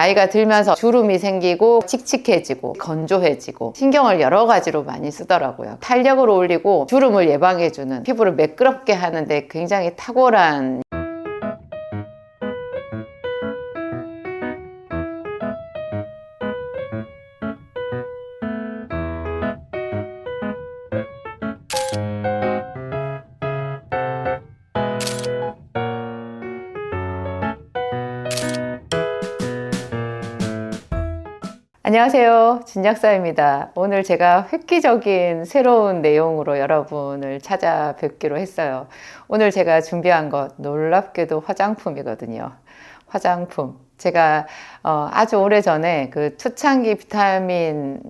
나이가 들면서 주름이 생기고 칙칙해지고 건조해지고 신경을 여러 가지로 많이 쓰더라고요. 탄력을 올리고 주름을 예방해주는, 피부를 매끄럽게 하는데 굉장히 탁월한. 안녕하세요, 진약사입니다. 오늘 제가 획기적인 새로운 내용으로 여러분을 찾아뵙기로 했어요. 오늘 제가 준비한 것 놀랍게도 화장품이거든요. 화장품. 제가 아주 오래전에 그 초창기 비타민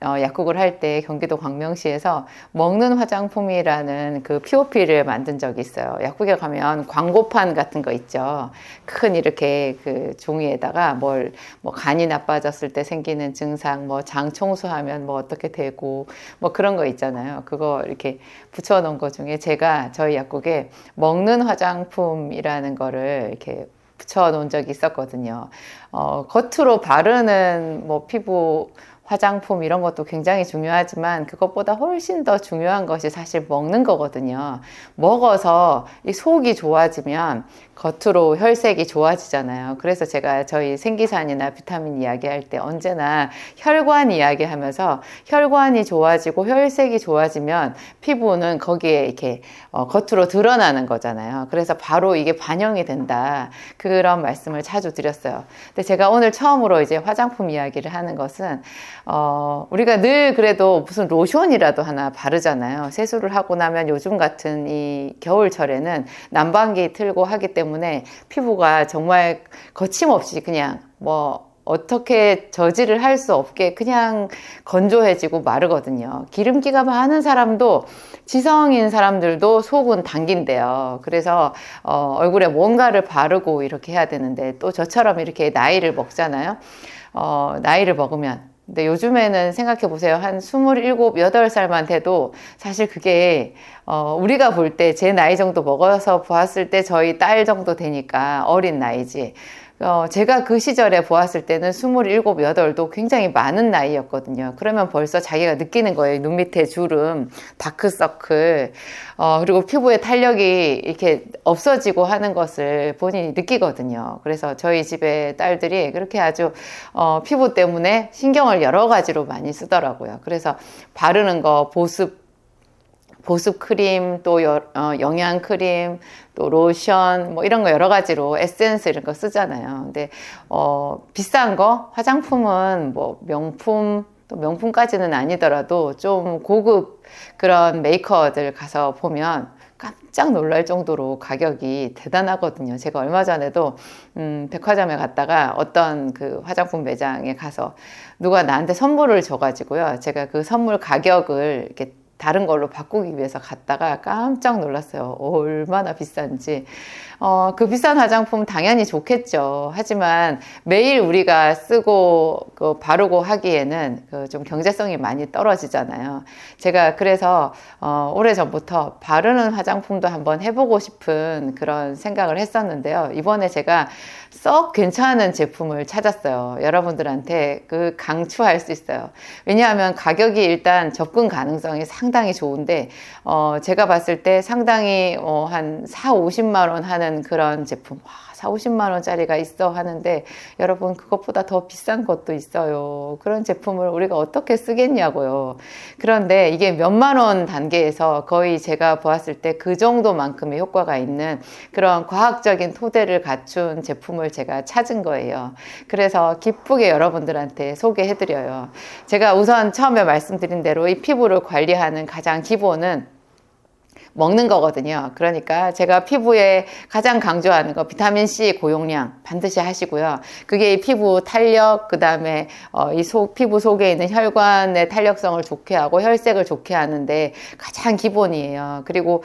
약국을 할 때 경기도 광명시에서 먹는 화장품이라는 그 POP를 만든 적이 있어요. 약국에 가면 광고판 같은 거 있죠. 큰 이렇게 그 종이에다가 뭐 간이 나빠졌을 때 생기는 증상, 뭐 장 청소하면 뭐 어떻게 되고 뭐 그런 거 있잖아요. 그거 이렇게 붙여 놓은 것 중에 제가 저희 약국에 먹는 화장품이라는 거를 이렇게 붙여 놓은 적이 있었거든요. 겉으로 바르는 뭐 피부 화장품 이런 것도 굉장히 중요하지만 그것보다 훨씬 더 중요한 것이 사실 먹는 거거든요. 먹어서 이 속이 좋아지면 겉으로 혈색이 좋아지잖아요. 그래서 제가 저희 생기산이나 비타민 이야기할 때 언제나 혈관 이야기하면서 혈관이 좋아지고 혈색이 좋아지면 피부는 거기에 이렇게 겉으로 드러나는 거잖아요. 그래서 바로 이게 반영이 된다. 그런 말씀을 자주 드렸어요. 근데 제가 오늘 처음으로 이제 화장품 이야기를 하는 것은 우리가 늘 그래도 무슨 로션이라도 하나 바르잖아요. 세수를 하고 나면 요즘 같은 이 겨울철에는 난방기 틀고 하기 때문에 피부가 정말 거침없이 그냥 뭐 어떻게 저지를 할 수 없게 그냥 건조해지고 마르거든요. 기름기가 많은 사람도, 지성인 사람들도 속은 당긴대요. 그래서 얼굴에 뭔가를 바르고 이렇게 해야 되는데, 또 저처럼 이렇게 나이를 먹잖아요. 나이를 먹으면, 근데 요즘에는 생각해 보세요. 한 27, 8살만 돼도 사실 그게 우리가 볼 때 제 나이 정도 먹어서 보았을 때 저희 딸 정도 되니까 어린 나이지. 제가 그 시절에 보았을 때는 27, 8도 굉장히 많은 나이였거든요. 그러면 벌써 자기가 느끼는 거예요. 눈 밑에 주름, 다크서클, 그리고 피부에 탄력이 이렇게 없어지고 하는 것을 본인이 느끼거든요. 그래서 저희 집의 딸들이 그렇게 아주 피부 때문에 신경을 여러 가지로 많이 쓰더라고요. 그래서 바르는 거, 보습 크림, 또 영양 크림, 또 로션, 뭐 이런 거 여러 가지로 에센스 이런 거 쓰잖아요. 근데 비싼 거, 화장품은 뭐 명품, 또 명품까지는 아니더라도 좀 고급 그런 메이커들 가서 보면 깜짝 놀랄 정도로 가격이 대단하거든요. 제가 얼마 전에도 백화점에 갔다가 어떤 그 화장품 매장에 가서 누가 나한테 선물을 줘가지고요. 제가 그 선물 가격을 이렇게 다른 걸로 바꾸기 위해서 갔다가 깜짝 놀랐어요. 얼마나 비싼지. 그 비싼 화장품 당연히 좋겠죠. 하지만 매일 우리가 쓰고 바르고 하기에는 좀 경제성이 많이 떨어지잖아요. 제가 그래서 오래전부터 바르는 화장품도 한번 해보고 싶은 그런 생각을 했었는데요. 이번에 제가 썩 괜찮은 제품을 찾았어요. 여러분들한테 강추할 수 있어요. 왜냐하면 가격이 일단 접근 가능성이 상당히 좋은데 제가 봤을 때 상당히 한 4, 50만 원 하는 그런 제품, 4, 50만 원짜리가 있어 하는데 여러분 그것보다 더 비싼 것도 있어요. 그런 제품을 우리가 어떻게 쓰겠냐고요. 그런데 이게 몇만 원 단계에서 거의 제가 보았을 때 그 정도만큼의 효과가 있는 그런 과학적인 토대를 갖춘 제품을 제가 찾은 거예요. 그래서 기쁘게 여러분들한테 소개해드려요. 제가 우선 처음에 말씀드린 대로 이 피부를 관리하는 가장 기본은 먹는 거거든요. 그러니까 제가 피부에 가장 강조하는 거 비타민C 고용량 반드시 하시고요. 그게 이 피부 탄력, 그 다음에 피부 속에 있는 혈관의 탄력성을 좋게 하고 혈색을 좋게 하는데 가장 기본이에요. 그리고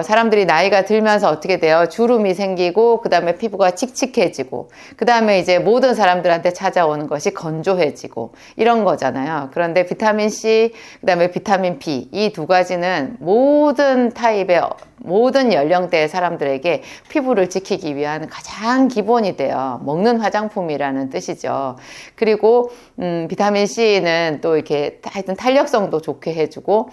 사람들이 나이가 들면서 어떻게 돼요? 주름이 생기고 그 다음에 피부가 칙칙해지고 그 다음에 이제 모든 사람들한테 찾아오는 것이 건조해지고 이런 거잖아요. 그런데 비타민C, 그 다음에 비타민 B 이 두 가지는 모든 모든 타입의 모든 연령대의 사람들에게 피부를 지키기 위한 가장 기본이 돼요. 먹는 화장품이라는 뜻이죠. 그리고 비타민 C는 또 이렇게 하여튼 탄력성도 좋게 해주고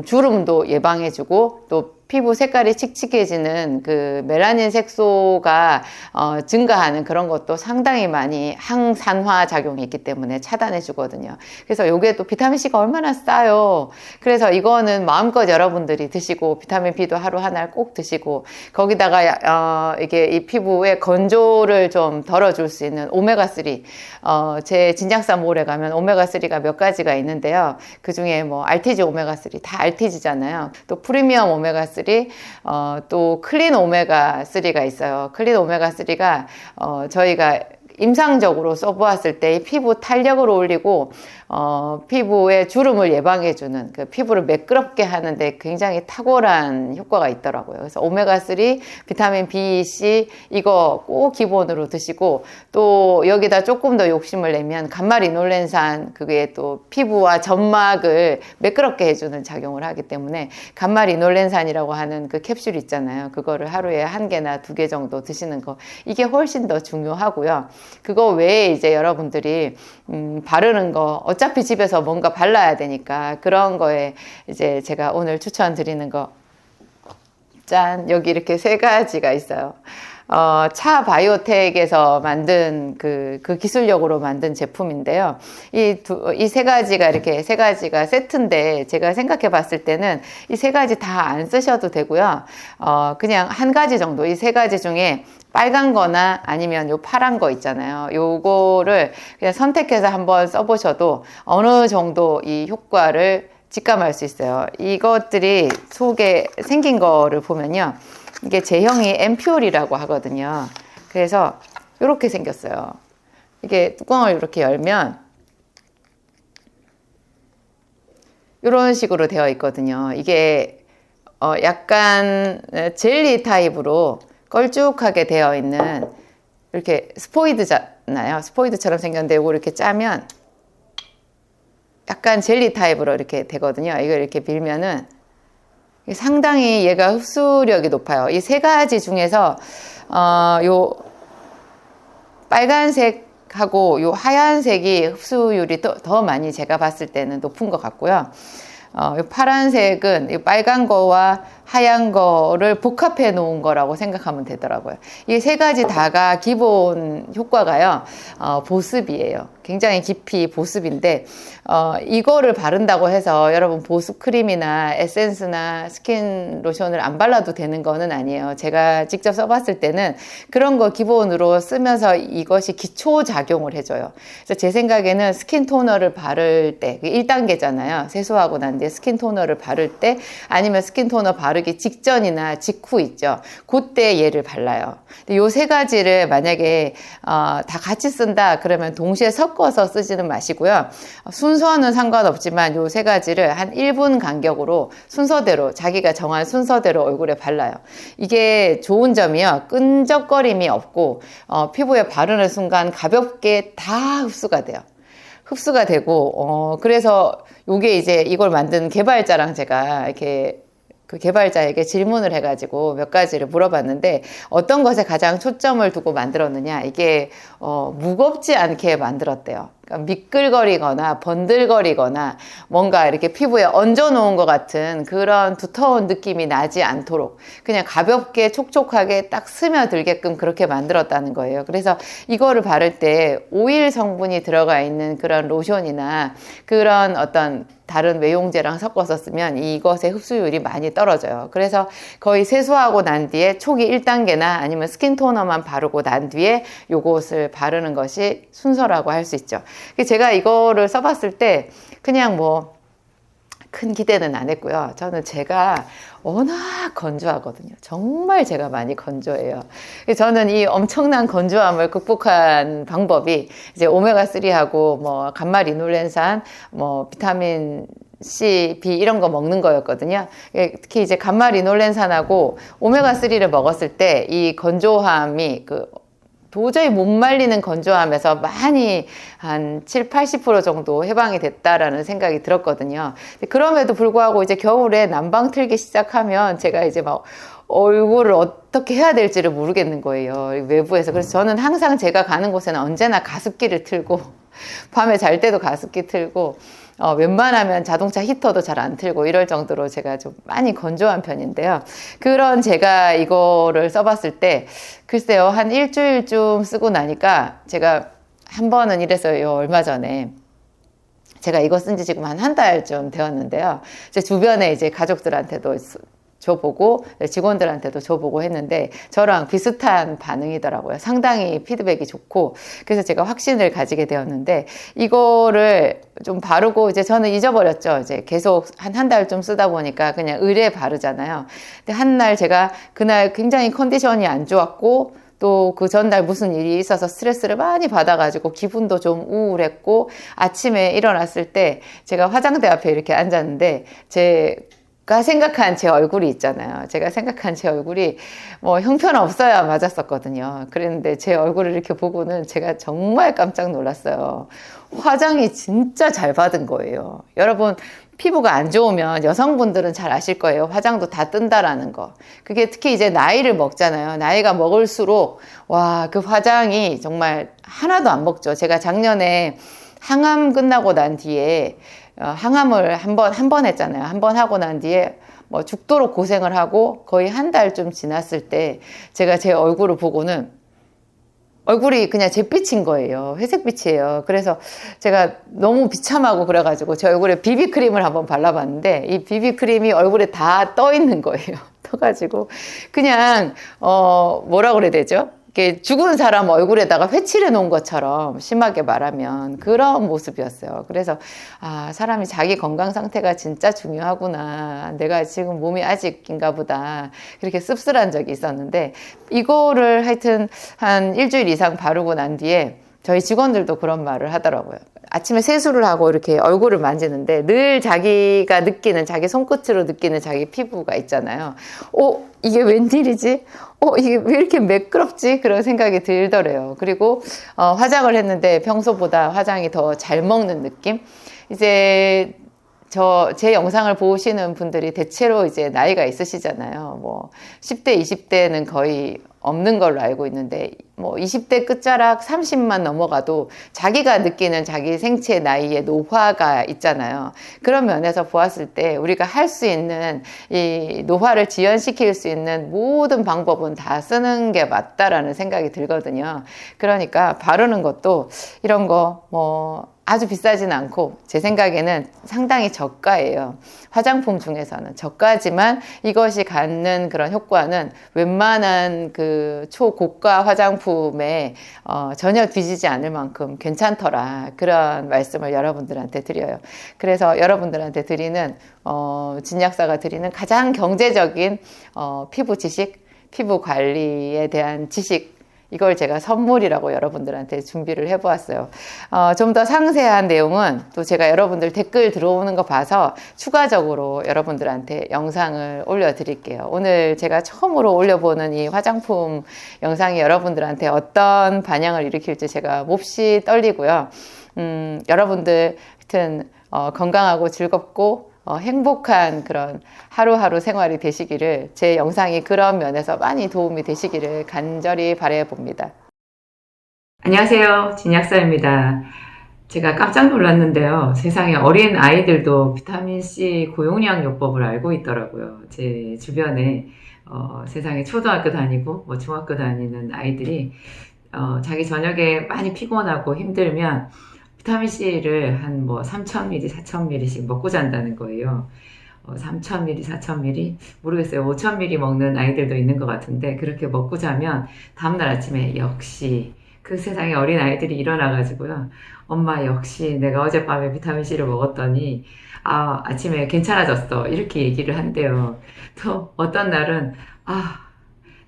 주름도 예방해주고 또 피부 색깔이 칙칙해지는 그 멜라닌 색소가 증가하는 그런 것도 상당히 많이 항산화 작용이 있기 때문에 차단해 주거든요. 그래서 요게 또 비타민C가 얼마나 싸요. 그래서 이거는 마음껏 여러분들이 드시고 비타민 B도 하루 하나를 꼭 드시고 거기다가 이게 이 피부의 건조를 좀 덜어줄 수 있는 오메가3 제 진작사몰에 가면 오메가3가 몇 가지가 있는데요. 그 중에 뭐 RTG 오메가3 다 RTG잖아요. 또 프리미엄 오메가3 또 클린 오메가3가 있어요. 클린 오메가3가 저희가 임상적으로 써보았을 때 피부 탄력을 올리고 피부의 주름을 예방해주는 그 피부를 매끄럽게 하는데 굉장히 탁월한 효과가 있더라고요. 그래서 오메가3, 비타민 B, C 이거 꼭 기본으로 드시고 또 여기다 조금 더 욕심을 내면 감마리놀렌산 그게 또 피부와 점막을 매끄럽게 해주는 작용을 하기 때문에 감마리놀렌산이라고 하는 그 캡슐 있잖아요. 그거를 하루에 1개나 2개 정도 드시는 거 이게 훨씬 더 중요하고요. 그거 외에 이제 여러분들이 바르는 거 어차피 집에서 뭔가 발라야 되니까 그런 거에 이제 제가 오늘 추천드리는 거 짠 여기 이렇게 3가지가 있어요. 차 바이오텍에서 만든 그 기술력으로 만든 제품인데요. 이 3가지가 이렇게 3가지가 세트인데 제가 생각해 봤을 때는 이 3가지 다 안 쓰셔도 되고요. 그냥 1가지 정도 이 3가지 중에 빨간 거나 아니면 요 파란 거 있잖아요. 요거를 그냥 선택해서 한번 써보셔도 어느 정도 이 효과를 직감할 수 있어요. 이것들이 속에 생긴 거를 보면요. 이게 제형이 앰퓨얼이라고 하거든요. 그래서 이렇게 생겼어요. 이게 뚜껑을 이렇게 열면 이런 식으로 되어 있거든요. 이게 약간 젤리 타입으로 걸쭉하게 되어 있는 이렇게 스포이드잖아요. 스포이드처럼 생겼는데 이거 이렇게 짜면 약간 젤리 타입으로 이렇게 되거든요. 이걸 이렇게 밀면은 상당히 얘가 흡수력이 높아요. 이 3가지 중에서 요 빨간색하고 요 하얀색이 흡수율이 더 많이 제가 봤을 때는 높은 것 같고요. 이 파란색은 이 빨간 거와 하얀 거를 복합해 놓은 거라고 생각하면 되더라고요. 이 3가지 다가 기본 효과가요, 보습이에요. 굉장히 깊이 보습인데, 이거를 바른다고 해서 여러분 보습 크림이나 에센스나 스킨 로션을 안 발라도 되는 거는 아니에요. 제가 직접 써봤을 때는 그런 거 기본으로 쓰면서 이것이 기초 작용을 해줘요. 그래서 제 생각에는 스킨 토너를 바를 때, 1단계잖아요. 세수하고 난 뒤에 스킨 토너를 바를 때, 아니면 스킨 토너 바르기 직전이나 직후 있죠. 그때 얘를 발라요. 근데 요 3가지를 만약에 다 같이 쓴다 그러면 동시에 섞어서 쓰지는 마시고요. 순서는 상관없지만 요 3가지를 한 1분 간격으로 순서대로 자기가 정한 순서대로 얼굴에 발라요. 이게 좋은 점이요. 끈적거림이 없고 피부에 바르는 순간 가볍게 다 흡수가 돼요. 흡수가 되고 그래서 요게 이제 이걸 만든 개발자랑 제가 이렇게 그 개발자에게 질문을 해가지고 몇 가지를 물어봤는데 어떤 것에 가장 초점을 두고 만들었느냐, 이게 무겁지 않게 만들었대요. 그러니까 미끌거리거나 번들거리거나 뭔가 이렇게 피부에 얹어 놓은 것 같은 그런 두터운 느낌이 나지 않도록 그냥 가볍게 촉촉하게 딱 스며들게끔 그렇게 만들었다는 거예요. 그래서 이거를 바를 때 오일 성분이 들어가 있는 그런 로션이나 그런 어떤 다른 외용제랑 섞어서 쓰면 이것의 흡수율이 많이 떨어져요. 그래서 거의 세수하고 난 뒤에 초기 1단계나 아니면 스킨 토너만 바르고 난 뒤에 요것을 바르는 것이 순서라고 할 수 있죠. 제가 이거를 써봤을 때 그냥 뭐 큰 기대는 안 했고요. 저는 제가 워낙 건조하거든요. 정말 제가 많이 건조해요. 저는 이 엄청난 건조함을 극복한 방법이 이제 오메가3하고 뭐 감마리놀렌산, 뭐 비타민 C, B 이런 거 먹는 거였거든요. 특히 이제 감마리놀렌산하고 오메가3를 먹었을 때 이 건조함이 도저히 못 말리는 건조함에서 많이 한 7, 80% 정도 해방이 됐다라는 생각이 들었거든요. 그럼에도 불구하고 이제 겨울에 난방 틀기 시작하면 제가 이제 막 얼굴을 어떻게 해야 될지를 모르겠는 거예요. 외부에서. 그래서 저는 항상 제가 가는 곳에는 언제나 가습기를 틀고 밤에 잘 때도 가습기 틀고 웬만하면 자동차 히터도 잘 안 틀고 이럴 정도로 제가 좀 많이 건조한 편인데요. 그런 제가 이거를 써봤을 때 글쎄요, 한 일주일쯤 쓰고 나니까 제가 한 번은 이랬어요. 얼마 전에 제가 이거 쓴 지 지금 한 달쯤 되었는데요. 제 주변에 이제 가족들한테도 줘보고 직원들한테도 줘보고 했는데 저랑 비슷한 반응이더라고요. 상당히 피드백이 좋고, 그래서 제가 확신을 가지게 되었는데 이거를 좀 바르고 이제 저는 잊어버렸죠. 이제 계속 한 달 좀 쓰다 보니까 그냥 의뢰 바르잖아요. 근데 한 날 제가 그날 굉장히 컨디션이 안 좋았고 또 그 전날 무슨 일이 있어서 스트레스를 많이 받아가지고 기분도 좀 우울했고, 아침에 일어났을 때 제가 화장대 앞에 이렇게 앉았는데 제가 생각한 제 얼굴이 있잖아요. 제가 생각한 제 얼굴이 뭐 형편없어야 맞았었거든요. 그랬는데 제 얼굴을 이렇게 보고는 제가 정말 깜짝 놀랐어요. 화장이 진짜 잘 받은 거예요. 여러분, 피부가 안 좋으면 여성분들은 잘 아실 거예요. 화장도 다 뜬다라는 거. 그게 특히 이제 나이를 먹잖아요. 나이가 먹을수록 와, 그 화장이 정말 하나도 안 먹죠. 제가 작년에 항암 끝나고 난 뒤에 항암을 한 번 했잖아요. 한 번 하고 난 뒤에 뭐 죽도록 고생을 하고 거의 한 달쯤 지났을 때 제가 제 얼굴을 보고는 얼굴이 그냥 잿빛인 거예요. 회색빛이에요. 그래서 제가 너무 비참하고 그래가지고 제 얼굴에 비비크림을 한번 발라봤는데 이 비비크림이 얼굴에 다 떠 있는 거예요. 떠가지고 그냥 뭐라 그래야 되죠? 이렇게 죽은 사람 얼굴에다가 회칠해 놓은 것처럼, 심하게 말하면 그런 모습이었어요. 그래서 사람이 자기 건강 상태가 진짜 중요하구나. 내가 지금 몸이 아직인가 보다. 그렇게 씁쓸한 적이 있었는데 이거를 하여튼 한 일주일 이상 바르고 난 뒤에 저희 직원들도 그런 말을 하더라고요. 아침에 세수를 하고 이렇게 얼굴을 만지는데 늘 자기가 느끼는, 자기 손끝으로 느끼는 자기 피부가 있잖아요. 이게 웬일이지? 이게 왜 이렇게 매끄럽지? 그런 생각이 들더래요. 그리고 화장을 했는데 평소보다 화장이 더 잘 먹는 느낌? 이제 제 영상을 보시는 분들이 대체로 이제 나이가 있으시잖아요. 뭐 10대, 20대는 거의 없는 걸로 알고 있는데 뭐 20대 끝자락 30만 넘어가도 자기가 느끼는 자기 생체 나이의 노화가 있잖아요. 그런 면에서 보았을 때 우리가 할 수 있는 이 노화를 지연시킬 수 있는 모든 방법은 다 쓰는 게 맞다라는 생각이 들거든요. 그러니까 바르는 것도 이런 거 아주 비싸진 않고 제 생각에는 상당히 저가예요. 화장품 중에서는 저가지만 이것이 갖는 그런 효과는 웬만한 그 초고가 화장품에 전혀 뒤지지 않을 만큼 괜찮더라. 그런 말씀을 여러분들한테 드려요. 그래서 여러분들한테 드리는 진약사가 드리는 가장 경제적인 피부 지식, 피부 관리에 대한 지식, 이걸 제가 선물이라고 여러분들한테 준비를 해보았어요. 좀 더 상세한 내용은 또 제가 여러분들 댓글 들어오는 거 봐서 추가적으로 여러분들한테 영상을 올려드릴게요. 오늘 제가 처음으로 올려보는 이 화장품 영상이 여러분들한테 어떤 반향을 일으킬지 제가 몹시 떨리고요. 여러분들 하여튼 건강하고 즐겁고 행복한 그런 하루하루 생활이 되시기를, 제 영상이 그런 면에서 많이 도움이 되시기를 간절히 바라봅니다. 안녕하세요. 진약사입니다. 제가 깜짝 놀랐는데요. 세상에 어린 아이들도 비타민C 고용량 요법을 알고 있더라고요. 제 주변에 세상에 초등학교 다니고 중학교 다니는 아이들이 자기 저녁에 많이 피곤하고 힘들면 비타민C를 한 3000ml, 4000ml씩 먹고 잔다는 거예요. 3000ml, 4000ml? 모르겠어요. 5000ml 먹는 아이들도 있는 것 같은데, 그렇게 먹고 자면 다음날 아침에 역시 그 세상에 어린 아이들이 일어나가지고요. 엄마, 역시 내가 어젯밤에 비타민C를 먹었더니 아침에 괜찮아졌어. 이렇게 얘기를 한대요. 또 어떤 날은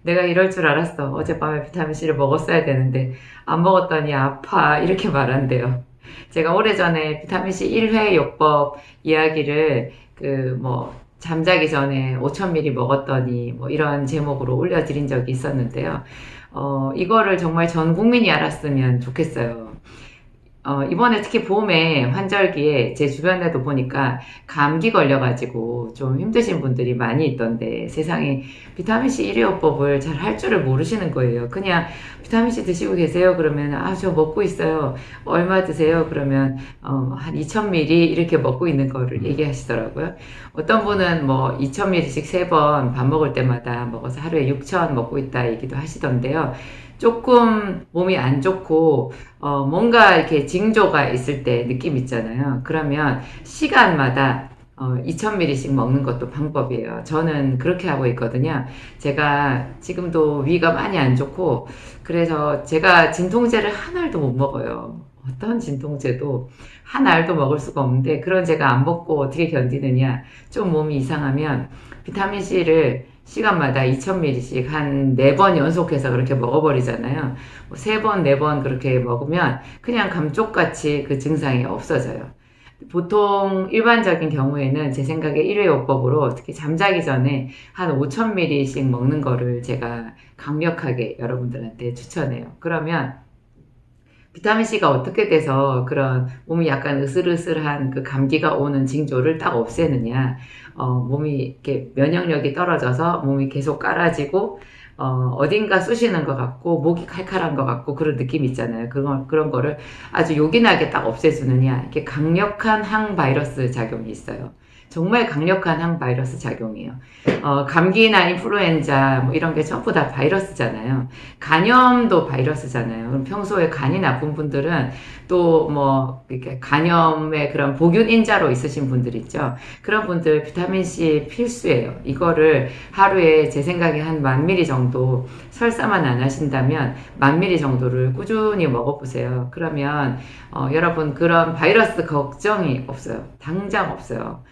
내가 이럴 줄 알았어. 어젯밤에 비타민C를 먹었어야 되는데 안 먹었더니 아파. 이렇게 말한대요. 제가 오래전에 비타민C 1회 요법 이야기를 잠자기 전에 5000ml 먹었더니 이런 제목으로 올려드린 적이 있었는데요. 이거를 정말 전 국민이 알았으면 좋겠어요. 이번에 특히 봄에 환절기에 제 주변에도 보니까 감기 걸려가지고 좀 힘드신 분들이 많이 있던데 세상에 비타민C 일회용법을 잘 할 줄을 모르시는 거예요. 그냥 비타민C 드시고 계세요? 그러면 저 먹고 있어요. 얼마 드세요? 그러면 한 2000ml 이렇게 먹고 있는 거를 얘기하시더라고요. 어떤 분은 뭐 2000ml씩 3번 밥 먹을 때마다 먹어서 하루에 6000 먹고 있다 얘기도 하시던데요. 조금 몸이 안 좋고 뭔가 이렇게 징조가 있을 때 느낌 있잖아요. 그러면 시간마다 2000ml씩 먹는 것도 방법이에요. 저는 그렇게 하고 있거든요. 제가 지금도 위가 많이 안 좋고 그래서 제가 진통제를 한 알도 못 먹어요. 어떤 진통제도 한 알도 먹을 수가 없는데 그런 제가 안 먹고 어떻게 견디느냐. 좀 몸이 이상하면 비타민C를 시간마다 2000ml씩 한 4번 연속해서 그렇게 먹어버리잖아요. 뭐 3번, 4번 그렇게 먹으면 그냥 감쪽같이 그 증상이 없어져요. 보통 일반적인 경우에는 제 생각에 일회요법으로 특히 잠자기 전에 한 5000ml씩 먹는 거를 제가 강력하게 여러분들한테 추천해요. 그러면 비타민C가 어떻게 돼서 그런 몸이 약간 으슬으슬한 그 감기가 오는 징조를 딱 없애느냐. 몸이 이렇게 면역력이 떨어져서 몸이 계속 깔아지고, 어딘가 쑤시는 것 같고, 목이 칼칼한 것 같고, 그런 느낌 있잖아요. 그런 거를 아주 요긴하게 딱 없애주느냐. 이렇게 강력한 항바이러스 작용이 있어요. 정말 강력한 항바이러스 작용이에요. 감기나 인플루엔자 뭐 이런 게 전부 다 바이러스잖아요. 간염도 바이러스잖아요. 그럼 평소에 간이 나쁜 분들은 또 뭐 이렇게 간염의 그런 보균인자로 있으신 분들 있죠. 그런 분들 비타민C 필수예요. 이거를 하루에 제 생각에 한 1000ml 정도 설사만 안 하신다면 1000ml 정도를 꾸준히 먹어보세요. 그러면 여러분 그런 바이러스 걱정이 없어요. 당장 없어요.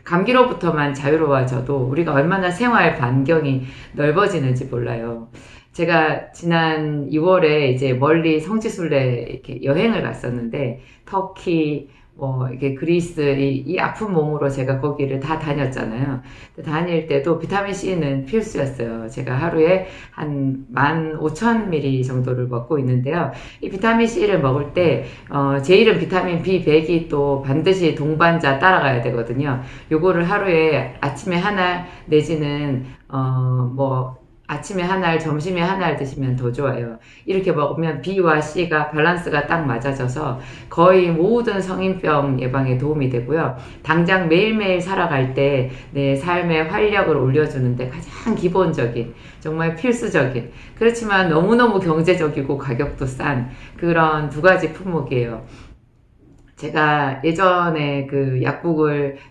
감기로부터만 자유로워져도 우리가 얼마나 생활 반경이 넓어지는지 몰라요. 제가 지난 2월에 이제 멀리 성지순례 이렇게 여행을 갔었는데, 터키, 이게 그리스, 이 아픈 몸으로 제가 거기를 다 다녔잖아요. 다닐 때도 비타민C는 필수였어요. 제가 하루에 한 15,000ml 정도를 먹고 있는데요. 이 비타민C를 먹을 때, 제 이름 비타민 B100이 또 반드시 동반자 따라가야 되거든요. 요거를 하루에 아침에 하나 내지는, 아침에 한 알, 점심에 한 알 드시면 더 좋아요. 이렇게 먹으면 B와 C가 밸런스가 딱 맞아져서 거의 모든 성인병 예방에 도움이 되고요. 당장 매일매일 살아갈 때 내 삶의 활력을 올려주는데 가장 기본적인, 정말 필수적인, 그렇지만 너무너무 경제적이고 가격도 싼 그런 2가지 품목이에요. 제가 예전에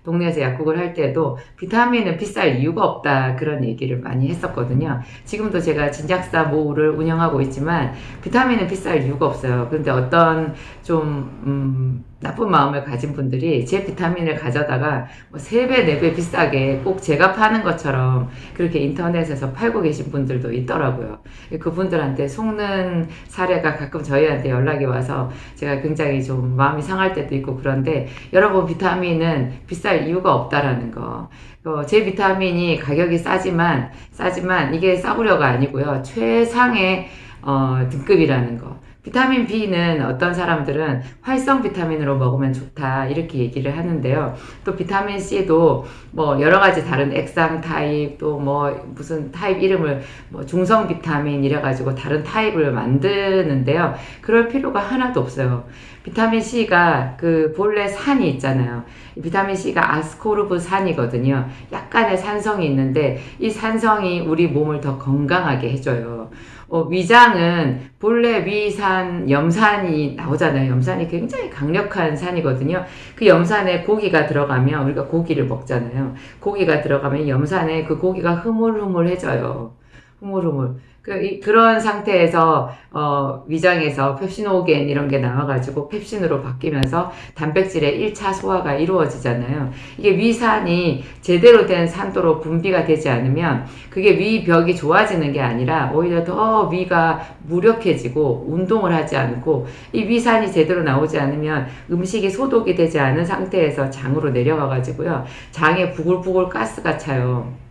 동네에서 약국을 할 때도 비타민은 비쌀 이유가 없다 그런 얘기를 많이 했었거든요. 지금도 제가 진작사 모를 운영하고 있지만 비타민은 비쌀 이유가 없어요. 그런데 어떤 좀, 나쁜 마음을 가진 분들이 제 비타민을 가져다가 3배, 4배 비싸게 꼭 제가 파는 것처럼 그렇게 인터넷에서 팔고 계신 분들도 있더라고요. 그분들한테 속는 사례가 가끔 저희한테 연락이 와서 제가 굉장히 좀 마음이 상할 때도 있고 그런데 여러분 비타민은 비쌀 이유가 없다라는 거. 제 비타민이 가격이 싸지만 이게 싸구려가 아니고요. 최상의 등급이라는 거. 비타민 B는 어떤 사람들은 활성 비타민으로 먹으면 좋다 이렇게 얘기를 하는데요. 또 비타민 C도 여러 가지 다른 액상 타입 또 무슨 타입 이름을 중성 비타민 이래 가지고 다른 타입을 만드는데요. 그럴 필요가 하나도 없어요. 비타민 C가 본래 산이 있잖아요. 비타민 C가 아스코르브산이거든요. 약간의 산성이 있는데 이 산성이 우리 몸을 더 건강하게 해줘요. 위장은 본래 위산, 염산이 나오잖아요. 염산이 굉장히 강력한 산이거든요. 그 염산에 고기가 들어가면 우리가 고기를 먹잖아요. 고기가 들어가면 염산에 그 고기가 흐물흐물해져요. 흐물흐물. 그런 상태에서 위장에서 펩시노겐 이런 게 나와가지고 펩신으로 바뀌면서 단백질의 1차 소화가 이루어지잖아요. 이게 위산이 제대로 된 산도로 분비가 되지 않으면 그게 위벽이 좋아지는 게 아니라 오히려 더 위가 무력해지고 운동을 하지 않고 이 위산이 제대로 나오지 않으면 음식이 소독이 되지 않은 상태에서 장으로 내려가가지고요. 장에 부글부글 가스가 차요.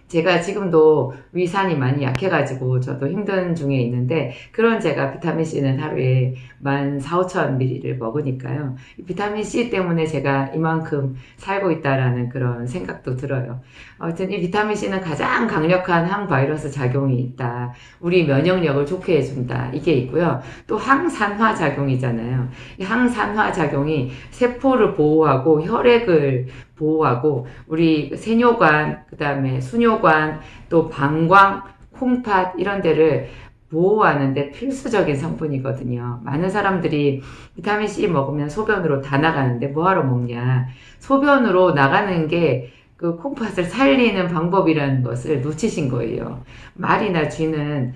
제가 지금도 위산이 많이 약해가지고 저도 힘든 중에 있는데, 그런 제가 비타민C는 하루에 14,000~15,000ml를 먹으니까요. 이 비타민C 때문에 제가 이만큼 살고 있다라는 그런 생각도 들어요. 아무튼 이 비타민C는 가장 강력한 항바이러스 작용이 있다. 우리 면역력을 좋게 해준다. 이게 있고요. 또 항산화 작용이잖아요. 이 항산화 작용이 세포를 보호하고 혈액을 보호하고 우리 세뇨관, 그 다음에 수뇨관, 또 방광, 콩팥 이런 데를 보호하는데 필수적인 성분이거든요. 많은 사람들이 비타민C 먹으면 소변으로 다 나가는데 뭐하러 먹냐. 소변으로 나가는 게 그 콩팥을 살리는 방법이라는 것을 놓치신 거예요. 말이나 쥐는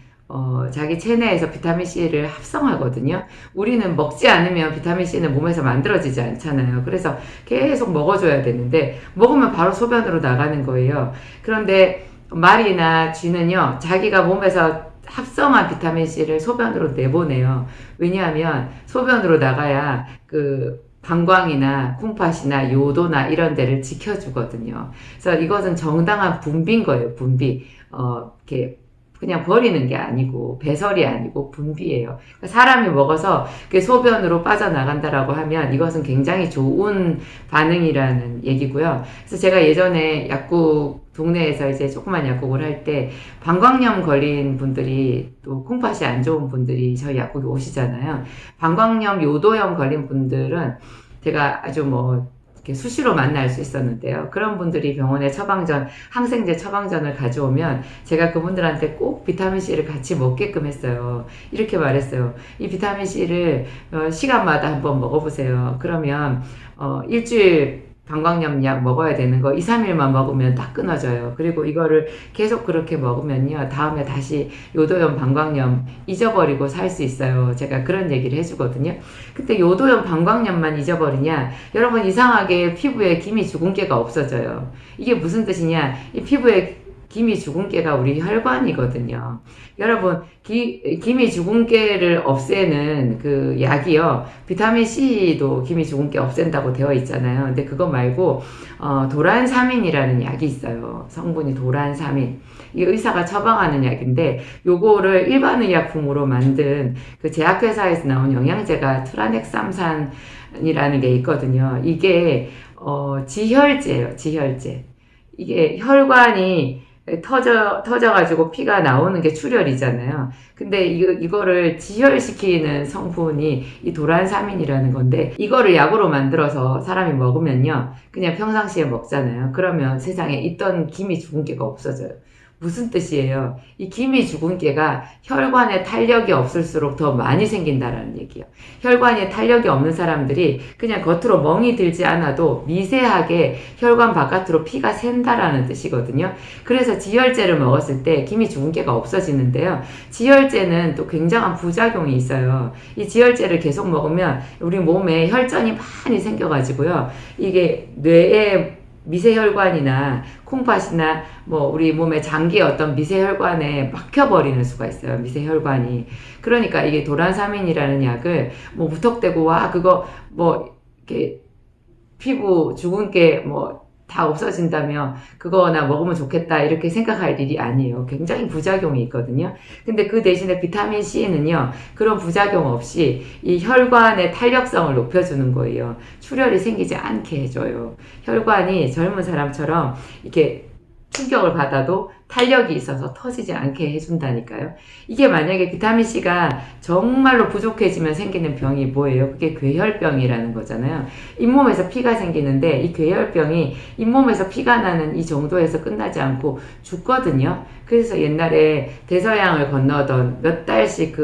자기 체내에서 비타민C를 합성하거든요. 우리는 먹지 않으면 비타민C는 몸에서 만들어지지 않잖아요. 그래서 계속 먹어줘야 되는데 먹으면 바로 소변으로 나가는 거예요. 그런데 말이나 쥐는요, 자기가 몸에서 합성한 비타민C를 소변으로 내보내요. 왜냐하면 소변으로 나가야 그 방광이나 콩팥이나 요도나 이런 데를 지켜주거든요. 그래서 이것은 정당한 분비인 거예요, 분비. 이렇게 그냥 버리는 게 아니고 배설이 아니고 분비예요. 그러니까 사람이 먹어서 그게 소변으로 빠져나간다라고 하면 이것은 굉장히 좋은 반응이라는 얘기고요. 그래서 제가 예전에 약국 동네에서 이제 조그만 약국을 할 때 방광염 걸린 분들이 또 콩팥이 안 좋은 분들이 저희 약국에 오시잖아요. 방광염, 요도염 걸린 분들은 제가 아주 이렇게 수시로 만날 수 있었는데요. 그런 분들이 병원에 처방전, 항생제 처방전을 가져오면 제가 그분들한테 꼭 비타민C를 같이 먹게끔 했어요. 이렇게 말했어요. 이 비타민C를 시간마다 한번 먹어보세요. 그러면 일주일 방광염 약 먹어야 되는 거 2~3일만 먹으면 딱 끊어져요. 그리고 이거를 계속 그렇게 먹으면요, 다음에 다시 요도염, 방광염 잊어버리고 살 수 있어요. 제가 그런 얘기를 해주거든요. 근데 요도염, 방광염만 잊어버리냐? 여러분, 이상하게 피부에 기미 주근깨가 없어져요. 이게 무슨 뜻이냐? 이 피부에 기미 주근깨가 우리 혈관이거든요. 여러분, 기미 주근깨를 없애는 그 약이요, 비타민C도 기미 주근깨 없앤다고 되어 있잖아요. 근데 그거 말고 도란사민이라는 약이 있어요. 성분이 도란사민. 이 의사가 처방하는 약인데, 요거를 일반 의약품으로 만든 그 제약회사에서 나온 영양제가 트라넥삼산이라는 게 있거든요. 이게 지혈제예요. 지혈제. 이게 혈관이 터져가지고 피가 나오는 게 출혈이잖아요. 근데 이거를 지혈시키는 성분이 이 도란사민이라는 건데, 이거를 약으로 만들어서 사람이 먹으면요, 그냥 평상시에 먹잖아요. 그러면 세상에 있던 기미 주근깨가 없어져요. 무슨 뜻이에요? 이 기미 주근깨가 혈관에 탄력이 없을수록 더 많이 생긴다라는 얘기예요. 혈관에 탄력이 없는 사람들이 그냥 겉으로 멍이 들지 않아도 미세하게 혈관 바깥으로 피가 샌다라는 뜻이거든요. 그래서 지혈제를 먹었을 때 기미 주근깨가 없어지는데요. 지혈제는 또 굉장한 부작용이 있어요. 이 지혈제를 계속 먹으면 우리 몸에 혈전이 많이 생겨가지고요, 이게 뇌에 미세혈관이나 콩팥이나 우리 몸의 장기의 어떤 미세혈관에 막혀버리는 수가 있어요. 미세혈관이. 그러니까 이게 도란사민이라는 약을 무턱대고 그거 이렇게 피부 주근깨 다 없어진다며 그거나 먹으면 좋겠다 이렇게 생각할 일이 아니에요. 굉장히 부작용이 있거든요. 근데 그 대신에 비타민C는요, 그런 부작용 없이 이 혈관의 탄력성을 높여주는 거예요. 출혈이 생기지 않게 해줘요. 혈관이 젊은 사람처럼 이렇게 충격을 받아도 탄력이 있어서 터지지 않게 해준다니까요. 이게 만약에 비타민C가 정말로 부족해지면 생기는 병이 뭐예요? 그게 괴혈병이라는 거잖아요. 잇몸에서 피가 생기는데 이 괴혈병이 잇몸에서 피가 나는 이 정도에서 끝나지 않고 죽거든요. 그래서 옛날에 대서양을 건너던 몇 달씩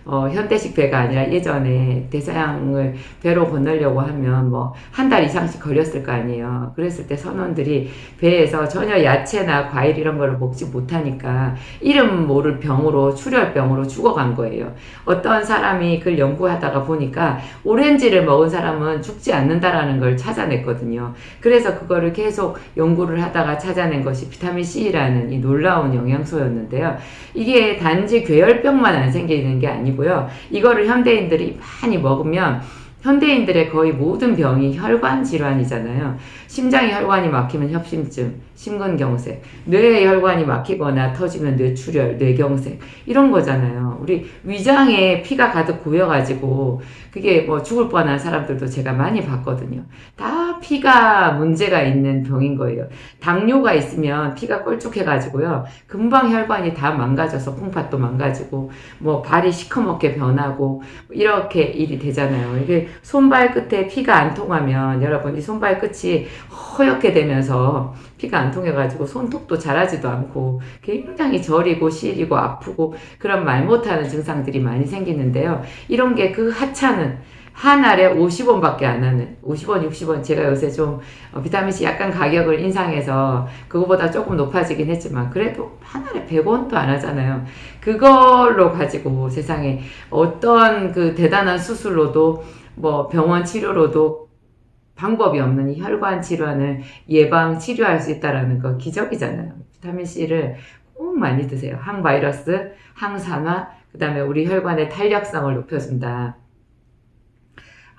현대식 배가 아니라 예전에 대서양을 배로 건너려고 하면 한 달 이상씩 걸렸을 거 아니에요. 그랬을 때 선원들이 배에서 전혀 야채나 과일 이런 거를 먹지 못하니까 이름 모를 병으로, 출혈병으로 죽어간 거예요. 어떤 사람이 그걸 연구하다가 보니까 오렌지를 먹은 사람은 죽지 않는다라는 걸 찾아냈거든요. 그래서 그거를 계속 연구를 하다가 찾아낸 것이 비타민C라는 이 놀라운 영양소였는데요. 이게 단지 괴혈병만 안 생기는 게 아니고요. 이거를 현대인들이 많이 먹으면 현대인들의 거의 모든 병이 혈관 질환이잖아요. 심장의 혈관이 막히면 협심증, 심근경색, 뇌의 혈관이 막히거나 터지면 뇌출혈, 뇌경색 이런 거잖아요. 우리 위장에 피가 가득 고여가지고 그게 뭐 죽을 뻔한 사람들도 제가 많이 봤거든요. 다 피가 문제가 있는 병인 거예요. 당뇨가 있으면 피가 껄쭉해가지고요. 금방 혈관이 다 망가져서 콩팥도 망가지고 뭐 발이 시커멓게 변하고 이렇게 일이 되잖아요. 이게 손발 끝에 피가 안 통하면 여러분 이 손발 끝이 허옇게 되면서 피가 안 통해가지고 손톱도 자라지도 않고 굉장히 저리고 시리고 아프고 그런 말 못하는 증상들이 많이 생기는데요. 이런 게 그 하찮은 한 알에 50원밖에 안 하는 50원, 60원 제가 요새 좀 비타민C 약간 가격을 인상해서 그거보다 조금 높아지긴 했지만 그래도 한 알에 100원도 안 하잖아요. 그걸로 가지고 세상에 어떤 그 대단한 수술로도 뭐 병원 치료로도 방법이 없는 이 혈관 질환을 예방 치료할 수 있다라는 거 기적이잖아요. 비타민C를 꼭 많이 드세요. 항바이러스, 항산화, 그 다음에 우리 혈관의 탄력성을 높여준다.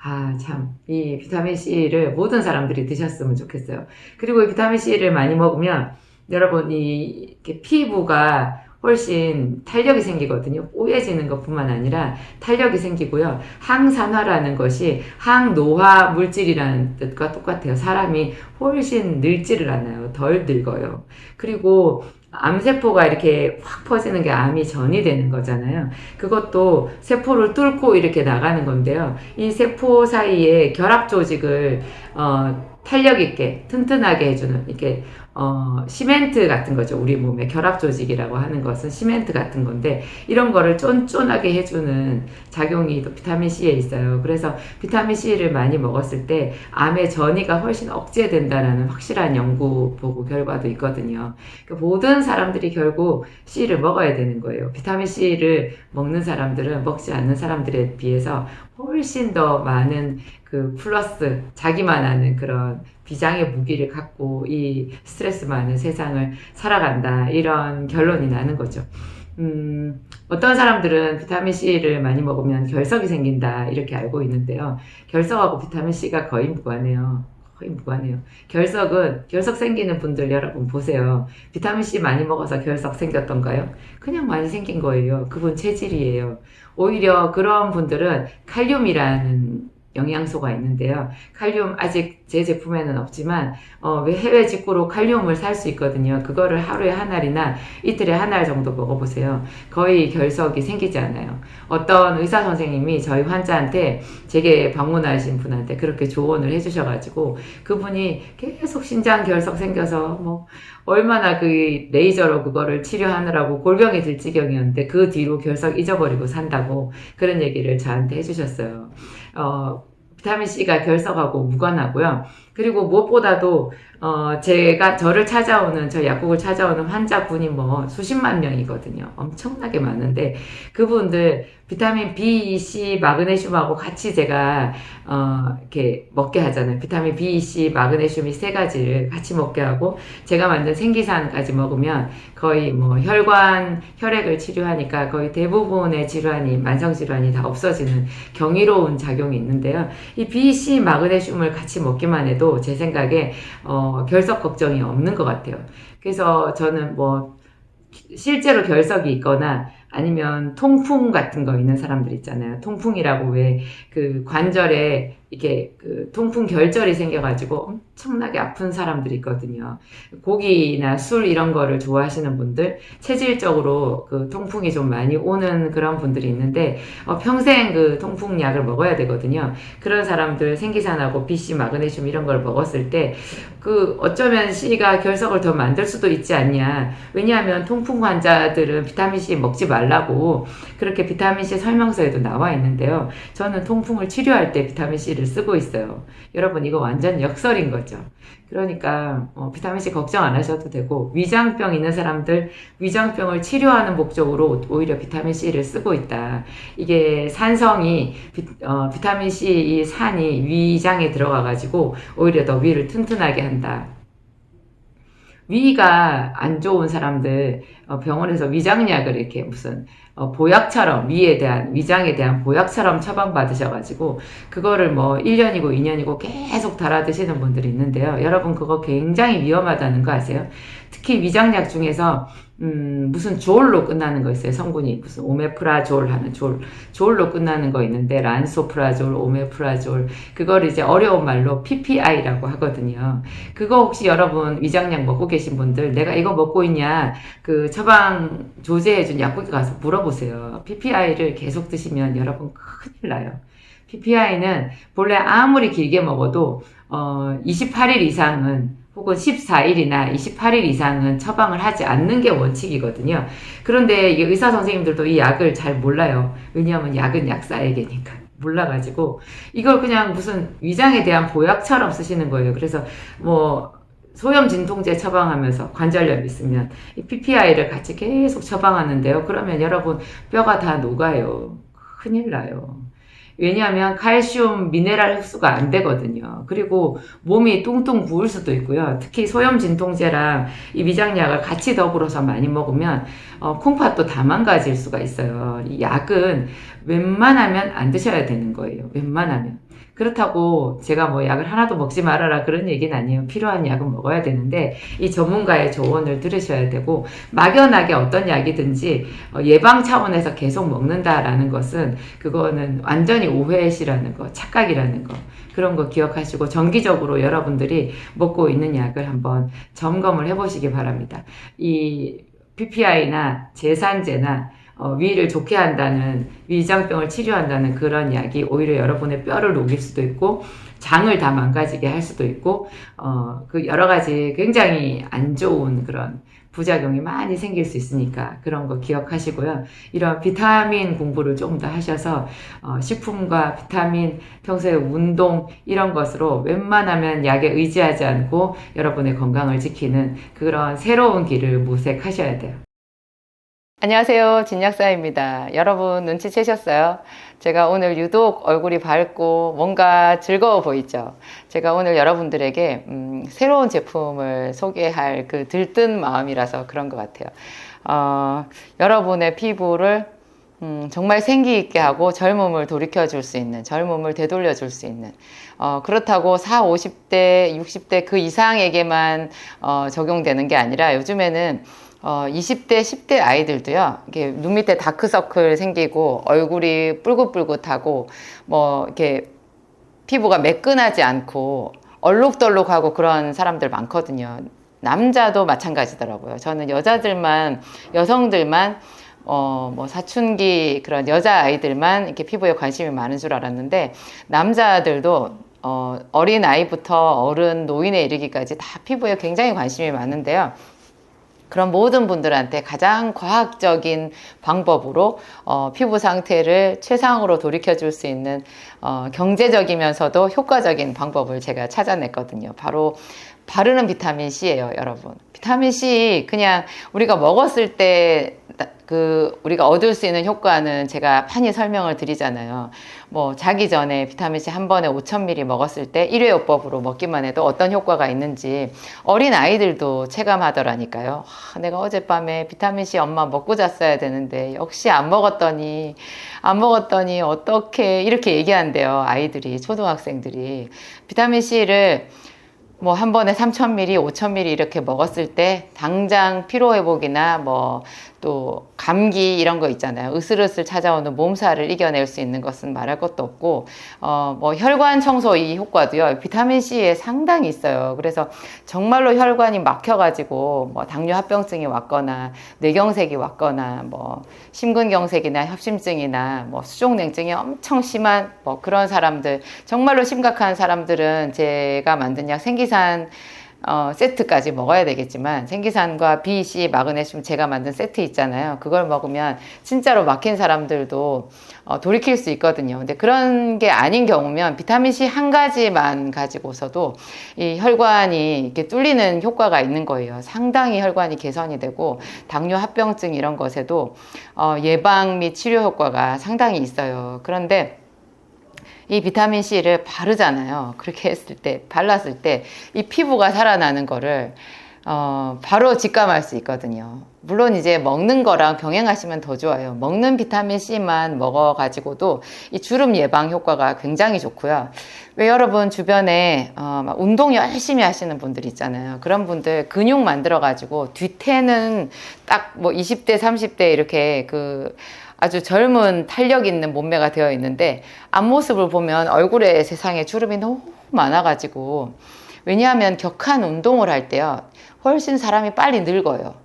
아, 참. 이 비타민C를 모든 사람들이 드셨으면 좋겠어요. 그리고 이 비타민C를 많이 먹으면 여러분 이렇게 피부가 훨씬 탄력이 생기거든요. 뽀얘지는 것뿐만 아니라 탄력이 생기고요. 항산화라는 것이 항노화 물질이라는 뜻과 똑같아요. 사람이 훨씬 늙지를 않아요. 덜 늙어요. 그리고 암세포가 이렇게 확 퍼지는 게 암이 전이 되는 거잖아요. 그것도 세포를 뚫고 이렇게 나가는 건데요. 이 세포 사이에 결합 조직을 탄력 있게 튼튼하게 해주는 이렇게 시멘트 같은 거죠. 우리 몸의 결합 조직이라고 하는 것은 시멘트 같은 건데 이런 거를 쫀쫀하게 해주는 작용이 또 비타민C에 있어요. 그래서 비타민C를 많이 먹었을 때 암의 전이가 훨씬 억제된다는 확실한 연구 보고 결과도 있거든요. 그러니까 모든 사람들이 결국 C를 먹어야 되는 거예요. 비타민C를 먹는 사람들은 먹지 않는 사람들에 비해서 훨씬 더 많은 그 플러스 자기만 아는 그런 비장의 무기를 갖고 이 스트레스 많은 세상을 살아간다 이런 결론이 나는 거죠. 어떤 사람들은 비타민C를 많이 먹으면 결석이 생긴다 이렇게 알고 있는데요. 결석하고 비타민C가 거의 무관해요. 거의 무관해요. 결석 생기는 분들 여러분 보세요. 비타민C 많이 먹어서 결석 생겼던가요? 그냥 많이 생긴 거예요. 그분 체질이에요. 오히려 그런 분들은 칼륨이라는 영양소가 있는데요. 칼륨 아직 제 제품에는 없지만 해외 직구로 칼륨을 살 수 있거든요. 그거를 하루에 한 알이나 이틀에 한 알 정도 먹어보세요. 거의 결석이 생기지 않아요. 어떤 의사 선생님이 저희 환자한테 제게 방문하신 분한테 그렇게 조언을 해주셔가지고 그분이 계속 신장 결석 생겨서 뭐 얼마나 그 레이저로 그거를 치료하느라고 골병이 들 지경이었는데 그 뒤로 결석 잊어버리고 산다고 그런 얘기를 저한테 해주셨어요. 비타민C가 결석하고 무관하고요. 그리고 무엇보다도 저를 찾아오는 저 약국을 찾아오는 환자분이 뭐 수십만 명이거든요. 엄청나게 많은데 그분들 비타민 B, C, 마그네슘하고 같이 제가 이렇게 먹게 하잖아요. 비타민 B, C, 마그네슘 이 세 가지를 같이 먹게 하고 제가 만든 생기산까지 먹으면 거의 뭐 혈액을 치료하니까 거의 대부분의 질환이 만성 질환이 다 없어지는 경이로운 작용이 있는데요. 이 B, C, 마그네슘을 같이 먹기만 해도 제 생각에 결석 걱정이 없는 것 같아요. 그래서 저는 뭐 실제로 결석이 있거나 아니면 통풍 같은 거 있는 사람들 있잖아요. 통풍이라고 왜 그 관절에 이게 그 통풍 결절이 생겨가지고 엄청나게 아픈 사람들이 있거든요. 고기나 술 이런 거를 좋아하시는 분들, 체질적으로 그 통풍이 좀 많이 오는 그런 분들이 있는데 평생 그 통풍약을 먹어야 되거든요. 그런 사람들 생기산하고 BC, 마그네슘 이런 걸 먹었을 때 그 어쩌면 C가 결석을 더 만들 수도 있지 않냐. 왜냐하면 통풍 환자들은 비타민C 먹지 말라고 그렇게 비타민C 설명서에도 나와 있는데요. 저는 통풍을 치료할 때 비타민C를 쓰고 있어요. 여러분 이거 완전 역설인 거죠. 그러니까 비타민C 걱정 안 하셔도 되고 위장병 있는 사람들 위장병을 치료하는 목적으로 오히려 비타민C를 쓰고 있다. 이게 산성이 비타민C 이 산이 위장에 들어가 가지고 오히려 더 위를 튼튼하게 한다. 위가 안 좋은 사람들 병원에서 위장약을 이렇게 무슨 보약처럼 위장에 대한 보약처럼 처방받으셔가지고 그거를 뭐 1년이고 2년이고 계속 달아 드시는 분들이 있는데요. 여러분 그거 굉장히 위험하다는 거 아세요? 특히 위장약 중에서 무슨 졸로 끝나는 거 있어요. 성분이 무슨 오메프라졸 하는 졸로 끝나는 거 있는데 란소프라졸, 오메프라졸 그걸 이제 어려운 말로 PPI라고 하거든요. 그거 혹시 여러분 위장약 먹고 계신 분들 내가 이거 먹고 있냐 그 처방 조제해준 약국에 가서 물어보세요. PPI를 계속 드시면 여러분 큰일 나요. PPI는 본래 아무리 길게 먹어도 28일 이상은 혹은 14일이나 28일 이상은 처방을 하지 않는 게 원칙이거든요. 그런데 이게 의사 선생님들도 이 약을 잘 몰라요. 왜냐하면 약은 약사에게니까. 몰라가지고 이걸 그냥 무슨 위장에 대한 보약처럼 쓰시는 거예요. 그래서 뭐 소염 진통제 처방하면서 관절염 있으면 이 PPI를 같이 계속 처방하는데요. 그러면 여러분 뼈가 다 녹아요. 큰일 나요. 왜냐하면 칼슘 미네랄 흡수가 안 되거든요. 그리고 몸이 뚱뚱 부을 수도 있고요. 특히 소염 진통제랑 이 위장약을 같이 더불어서 많이 먹으면 콩팥도 다 망가질 수가 있어요. 이 약은 웬만하면 안 드셔야 되는 거예요. 웬만하면. 그렇다고 제가 뭐 약을 하나도 먹지 말아라 그런 얘기는 아니에요. 필요한 약은 먹어야 되는데 이 전문가의 조언을 들으셔야 되고 막연하게 어떤 약이든지 예방 차원에서 계속 먹는다라는 것은 그거는 완전히 오해시라는 거, 착각이라는 거 그런 거 기억하시고 정기적으로 여러분들이 먹고 있는 약을 한번 점검을 해보시기 바랍니다. 이 PPI나 제산제나 위를 좋게 한다는 위장병을 치료한다는 그런 약이 오히려 여러분의 뼈를 녹일 수도 있고 장을 다 망가지게 할 수도 있고 그 여러 가지 굉장히 안 좋은 그런 부작용이 많이 생길 수 있으니까 그런 거 기억하시고요. 이런 비타민 공부를 조금 더 하셔서 식품과 비타민, 평소에 운동 이런 것으로 웬만하면 약에 의지하지 않고 여러분의 건강을 지키는 그런 새로운 길을 모색하셔야 돼요. 안녕하세요. 진약사입니다. 여러분 눈치채셨어요? 제가 오늘 유독 얼굴이 밝고 뭔가 즐거워 보이죠? 제가 오늘 여러분들에게 새로운 제품을 소개할 그 들뜬 마음이라서 그런 것 같아요. 여러분의 피부를 정말 생기 있게 하고 젊음을 돌이켜 줄 수 있는, 젊음을 되돌려 줄 수 있는, 그렇다고 40, 50대, 60대 그 이상에게만 적용되는 게 아니라 요즘에는 20대, 10대 아이들도요, 이게 눈 밑에 다크서클 생기고, 얼굴이 뿔긋뿔긋하고, 뭐, 이렇게 피부가 매끈하지 않고, 얼룩덜룩하고 그런 사람들 많거든요. 남자도 마찬가지더라고요. 저는 여성들만, 뭐, 사춘기 그런 여자아이들만 이렇게 피부에 관심이 많은 줄 알았는데, 남자들도 어린 아이부터 어른, 노인에 이르기까지 다 피부에 굉장히 관심이 많은데요. 그런 모든 분들한테 가장 과학적인 방법으로 피부 상태를 최상으로 돌이켜 줄 수 있는 경제적이면서도 효과적인 방법을 제가 찾아냈거든요. 바로 바르는 비타민 C예요, 여러분. 비타민 C 그냥 우리가 먹었을 때 우리가 얻을 수 있는 효과는 제가 많이 설명을 드리잖아요. 뭐, 자기 전에 비타민C 한 번에 5,000ml 먹었을 때 1회요법으로 먹기만 해도 어떤 효과가 있는지 어린 아이들도 체감하더라니까요. 내가 어젯밤에 비타민C 엄마 먹고 잤어야 되는데 역시 안 먹었더니 어떻게 이렇게 얘기한대요. 아이들이, 초등학생들이. 비타민C를 뭐 한 번에 3,000ml, 5,000ml 이렇게 먹었을 때 당장 피로회복이나 뭐 또 감기 이런 거 있잖아요. 으슬으슬 찾아오는 몸살을 이겨낼 수 있는 것은 말할 것도 없고 뭐 혈관 청소 이 효과도요. 비타민 C에 상당히 있어요. 그래서 정말로 혈관이 막혀가지고 뭐 당뇨 합병증이 왔거나 뇌경색이 왔거나 뭐 심근경색이나 협심증이나 뭐 수족냉증이 엄청 심한 뭐 그런 사람들 정말로 심각한 사람들은 제가 만든 약 생기산 세트까지 먹어야 되겠지만 생기산과 B, C, 마그네슘 제가 만든 세트 있잖아요. 그걸 먹으면 진짜로 막힌 사람들도 돌이킬 수 있거든요. 근데 그런 게 아닌 경우면 비타민 C 한 가지만 가지고서도 이 혈관이 이렇게 뚫리는 효과가 있는 거예요. 상당히 혈관이 개선이 되고 당뇨 합병증 이런 것에도 예방 및 치료 효과가 상당히 있어요. 그런데 이 비타민C를 바르잖아요. 그렇게 발랐을 때 이 피부가 살아나는 거를 바로 직감할 수 있거든요. 물론 이제 먹는 거랑 병행하시면 더 좋아요. 먹는 비타민C만 먹어가지고도 이 주름 예방 효과가 굉장히 좋고요. 왜 여러분 주변에 막 운동 열심히 하시는 분들 있잖아요. 그런 분들 근육 만들어가지고 뒤태는 딱 뭐 20대, 30대 이렇게 아주 젊은 탄력 있는 몸매가 되어 있는데 앞모습을 보면 얼굴에 세상에 주름이 너무 많아가지고 왜냐하면 격한 운동을 할 때요. 훨씬 사람이 빨리 늙어요.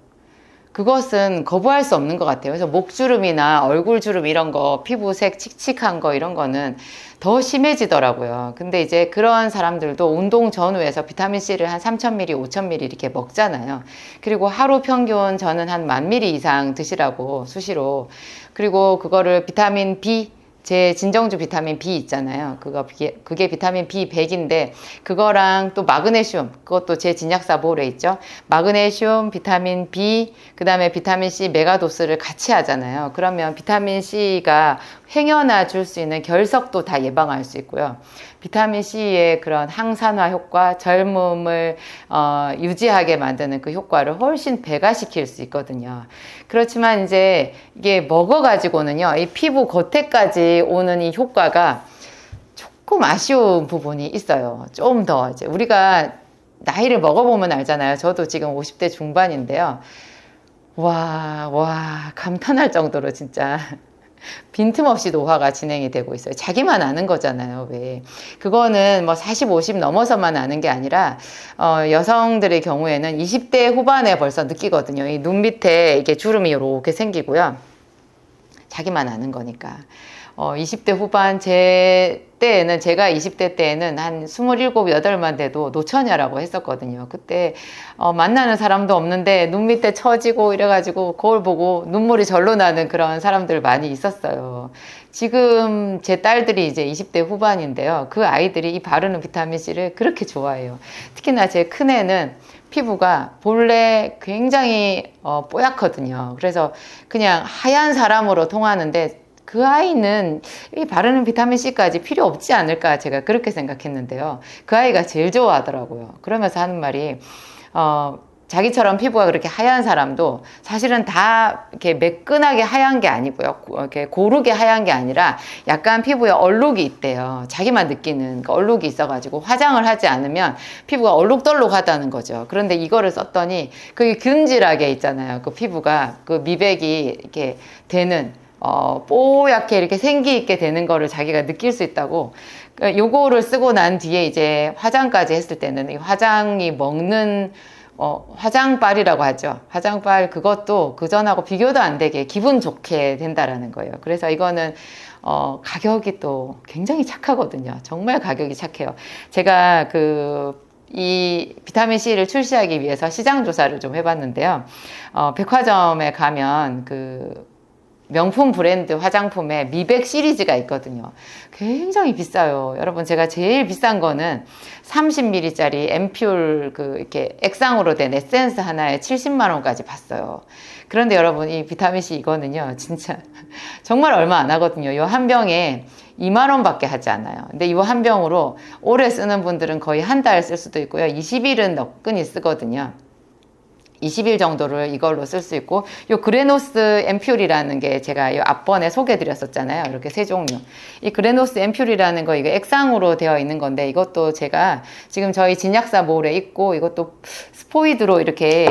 그것은 거부할 수 없는 것 같아요. 그래서 목주름이나 얼굴주름 이런 거, 피부색 칙칙한 거 이런 거는 더 심해지더라고요. 근데 이제 그런 사람들도 운동 전후에서 비타민C를 한 3000ml, 5000ml 이렇게 먹잖아요. 그리고 하루 평균 저는 한 10,000ml 이상 드시라고 수시로. 그리고 그거를 비타민 B, 제 진정주 비타민 B 있잖아요. 그게 비타민 B100인데, 그거랑 또 마그네슘, 그것도 제 진약사 볼에 있죠. 마그네슘, 비타민 B, 그 다음에 비타민 C 메가도스를 같이 하잖아요. 그러면 비타민 C가 행여나 줄 수 있는 결석도 다 예방할 수 있고요. 비타민 C의 그런 항산화 효과, 젊음을 유지하게 만드는 그 효과를 훨씬 배가시킬 수 있거든요. 그렇지만 이제 이게 먹어가지고는요, 이 피부 겉에까지 오는 이 효과가 조금 아쉬운 부분이 있어요. 좀 더 이제 우리가 나이를 먹어보면 알잖아요. 저도 지금 50대 중반인데요. 와, 감탄할 정도로 진짜 빈틈없이 노화가 진행이 되고 있어요. 자기만 아는 거잖아요. 왜? 그거는 뭐 40, 50 넘어서만 아는 게 아니라, 여성들의 경우에는 20대 후반에 벌써 느끼거든요. 이 눈 밑에 이게 주름이 이렇게 생기고요. 자기만 아는 거니까. 20대 후반 제가 20대 때에는 한 27, 8만 돼도 노처녀라고 했었거든요. 그때 만나는 사람도 없는데 눈 밑에 처지고 이래가지고 거울 보고 눈물이 절로 나는 그런 사람들 많이 있었어요. 지금 제 딸들이 이제 20대 후반인데요. 그 아이들이 이 바르는 비타민C를 그렇게 좋아해요. 특히나 제 큰애는 피부가 본래 굉장히 뽀얗거든요. 그래서 그냥 하얀 사람으로 통하는데 그 아이는 이 바르는 비타민C까지 필요 없지 않을까 제가 그렇게 생각했는데요. 그 아이가 제일 좋아하더라고요. 그러면서 하는 말이 자기처럼 피부가 그렇게 하얀 사람도 사실은 다 이렇게 매끈하게 하얀 게 아니고요. 이렇게 고르게 하얀 게 아니라 약간 피부에 얼룩이 있대요. 자기만 느끼는 그 얼룩이 있어가지고 화장을 하지 않으면 피부가 얼룩덜룩하다는 거죠. 그런데 이거를 썼더니 그게 균질하게 있잖아요. 그 피부가 그 미백이 이렇게 되는 뽀얗게 이렇게 생기 있게 되는 거를 자기가 느낄 수 있다고. 요거를 쓰고 난 뒤에 이제 화장까지 했을 때는 이 화장이 먹는 화장빨이라고 하죠. 화장빨 그것도 그전하고 비교도 안 되게 기분 좋게 된다라는 거예요. 그래서 이거는 가격이 또 굉장히 착하거든요. 정말 가격이 착해요. 제가 이 비타민C를 출시하기 위해서 시장 조사를 좀 해봤는데요. 백화점에 가면 명품 브랜드 화장품에 미백 시리즈가 있거든요. 굉장히 비싸요. 여러분, 제가 제일 비싼 거는 30ml짜리 앰플 이렇게 액상으로 된 에센스 하나에 70만 원까지 봤어요. 그런데 여러분, 이 비타민C 이거는요, 진짜 정말 얼마 안 하거든요. 이 한 병에 2만 원밖에 하지 않아요. 근데 이 한 병으로 오래 쓰는 분들은 거의 한 달 쓸 수도 있고요. 20일은 너끈히 쓰거든요. 20일 정도를 이걸로 쓸 수 있고, 요 그레노스 앰퓨리라는 게 제가 요 앞번에 소개해 드렸었잖아요. 이렇게 세 종류. 이 그레노스 앰퓨리라는 거 이거 액상으로 되어 있는 건데, 이것도 제가 지금 저희 진약사 몰에 있고, 이것도 스포이드로 이렇게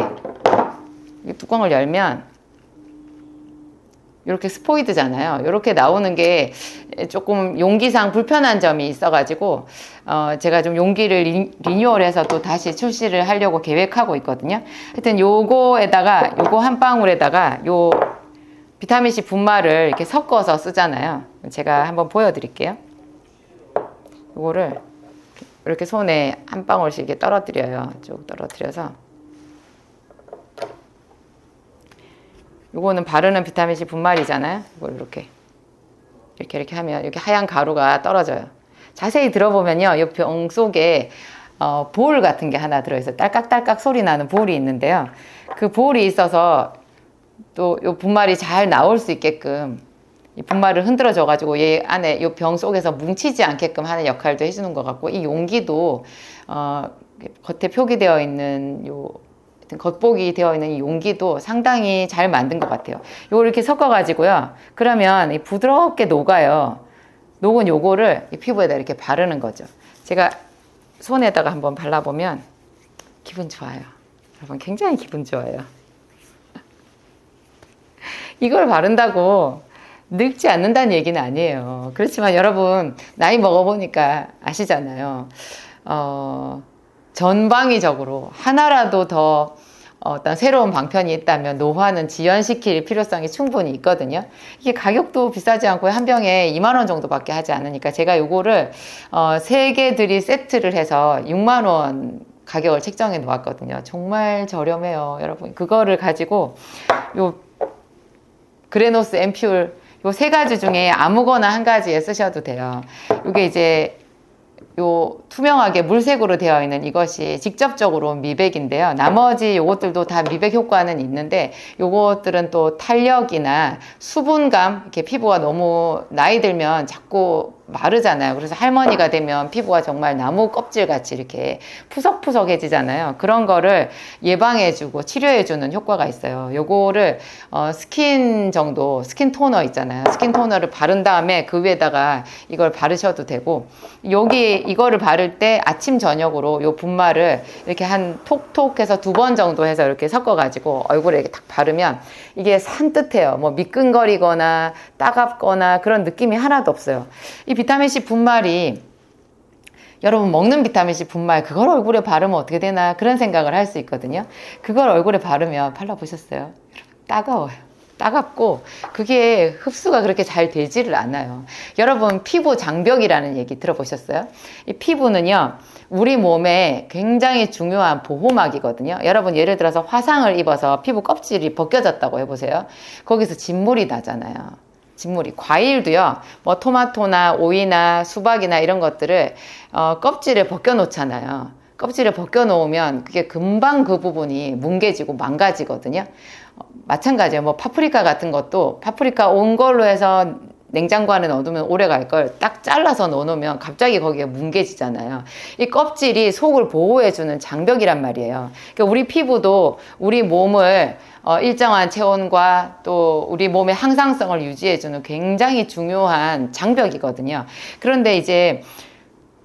뚜껑을 열면 이렇게 스포이드잖아요. 이렇게 나오는 게 조금 용기상 불편한 점이 있어가지고 제가 좀 용기를 리뉴얼해서 또 다시 출시를 하려고 계획하고 있거든요. 하여튼 요거 한 방울에다가 요 비타민C 분말을 이렇게 섞어서 쓰잖아요. 제가 한번 보여드릴게요. 요거를 이렇게 손에 한 방울씩 이렇게 떨어뜨려요. 쭉 떨어뜨려서. 요거는 바르는 비타민C 분말이잖아요. 이걸 이렇게 하면 이렇게 하얀 가루가 떨어져요. 자세히 들어보면요, 이 병 속에 볼 같은 게 하나 들어있어요. 딸깍딸깍 소리 나는 볼이 있는데요. 그 볼이 있어서 또 이 분말이 잘 나올 수 있게끔 이 분말을 흔들어줘 가지고 얘 안에 이 병 속에서 뭉치지 않게끔 하는 역할도 해주는 것 같고, 이 용기도 겉에 표기되어 있는 요 겉보기 되어 있는 이 용기도 상당히 잘 만든 것 같아요. 요걸 이렇게 섞어 가지고요. 그러면 이 부드럽게 녹아요. 녹은 요거를 이 피부에다 이렇게 바르는 거죠. 제가 손에다가 한번 발라보면 기분 좋아요. 여러분 굉장히 기분 좋아요. 이걸 바른다고 늙지 않는다는 얘기는 아니에요. 그렇지만 여러분 나이 먹어보니까 아시잖아요. 전방위적으로 하나라도 더 어떤 새로운 방편이 있다면 노화는 지연시킬 필요성이 충분히 있거든요. 이게 가격도 비싸지 않고 한 병에 2만 원 정도밖에 하지 않으니까 제가 요거를 3개들이 세트를 해서 6만 원 가격을 책정해 놓았거든요. 정말 저렴해요, 여러분. 그거를 가지고 요 그레노스 앰퓨얼 요 3가지 중에 아무거나 한 가지에 쓰셔도 돼요. 이게 이제 요 투명하게 물색으로 되어 있는 이것이 직접적으로 미백인데요. 나머지 요것들도 다 미백 효과는 있는데 요것들은 또 탄력이나 수분감, 이렇게 피부가 너무 나이 들면 자꾸 마르잖아요. 그래서 할머니가 되면 피부가 정말 나무 껍질 같이 이렇게 푸석푸석해지잖아요. 그런 거를 예방해주고 치료해주는 효과가 있어요. 요거를 스킨 정도, 스킨 토너 있잖아요. 스킨 토너를 바른 다음에 그 위에다가 이걸 바르셔도 되고, 여기 이거를 바를 때 아침 저녁으로 요 분말을 이렇게 한 톡톡 해서 2번 정도 해서 이렇게 섞어가지고 얼굴에 이렇게 딱 바르면 이게 산뜻해요. 뭐 미끈거리거나 따갑거나 그런 느낌이 하나도 없어요. 이 비타민C 분말이 여러분 먹는 비타민C 분말 그걸 얼굴에 바르면 어떻게 되나 그런 생각을 할 수 있거든요. 그걸 얼굴에 바르면 발라보셨어요? 따가워요. 따갑고 그게 흡수가 그렇게 잘 되지를 않아요. 여러분 피부 장벽이라는 얘기 들어보셨어요? 이 피부는요 우리 몸에 굉장히 중요한 보호막이거든요. 여러분 예를 들어서 화상을 입어서 피부 껍질이 벗겨졌다고 해보세요. 거기서 진물이 나잖아요. 진물이. 과일도요 뭐 토마토나 오이나 수박이나 이런 것들을 껍질을 벗겨 놓잖아요. 껍질을 벗겨 놓으면 그게 금방 그 부분이 뭉개지고 망가지거든요. 마찬가지예요. 뭐 파프리카 같은 것도 파프리카 온 걸로 해서 냉장고 안에 넣어두면 오래 갈 걸 딱 잘라서 넣어놓으면 갑자기 거기가 뭉개지잖아요. 이 껍질이 속을 보호해주는 장벽이란 말이에요. 그러니까 우리 피부도 우리 몸을 일정한 체온과 또 우리 몸의 항상성을 유지해주는 굉장히 중요한 장벽이거든요. 그런데 이제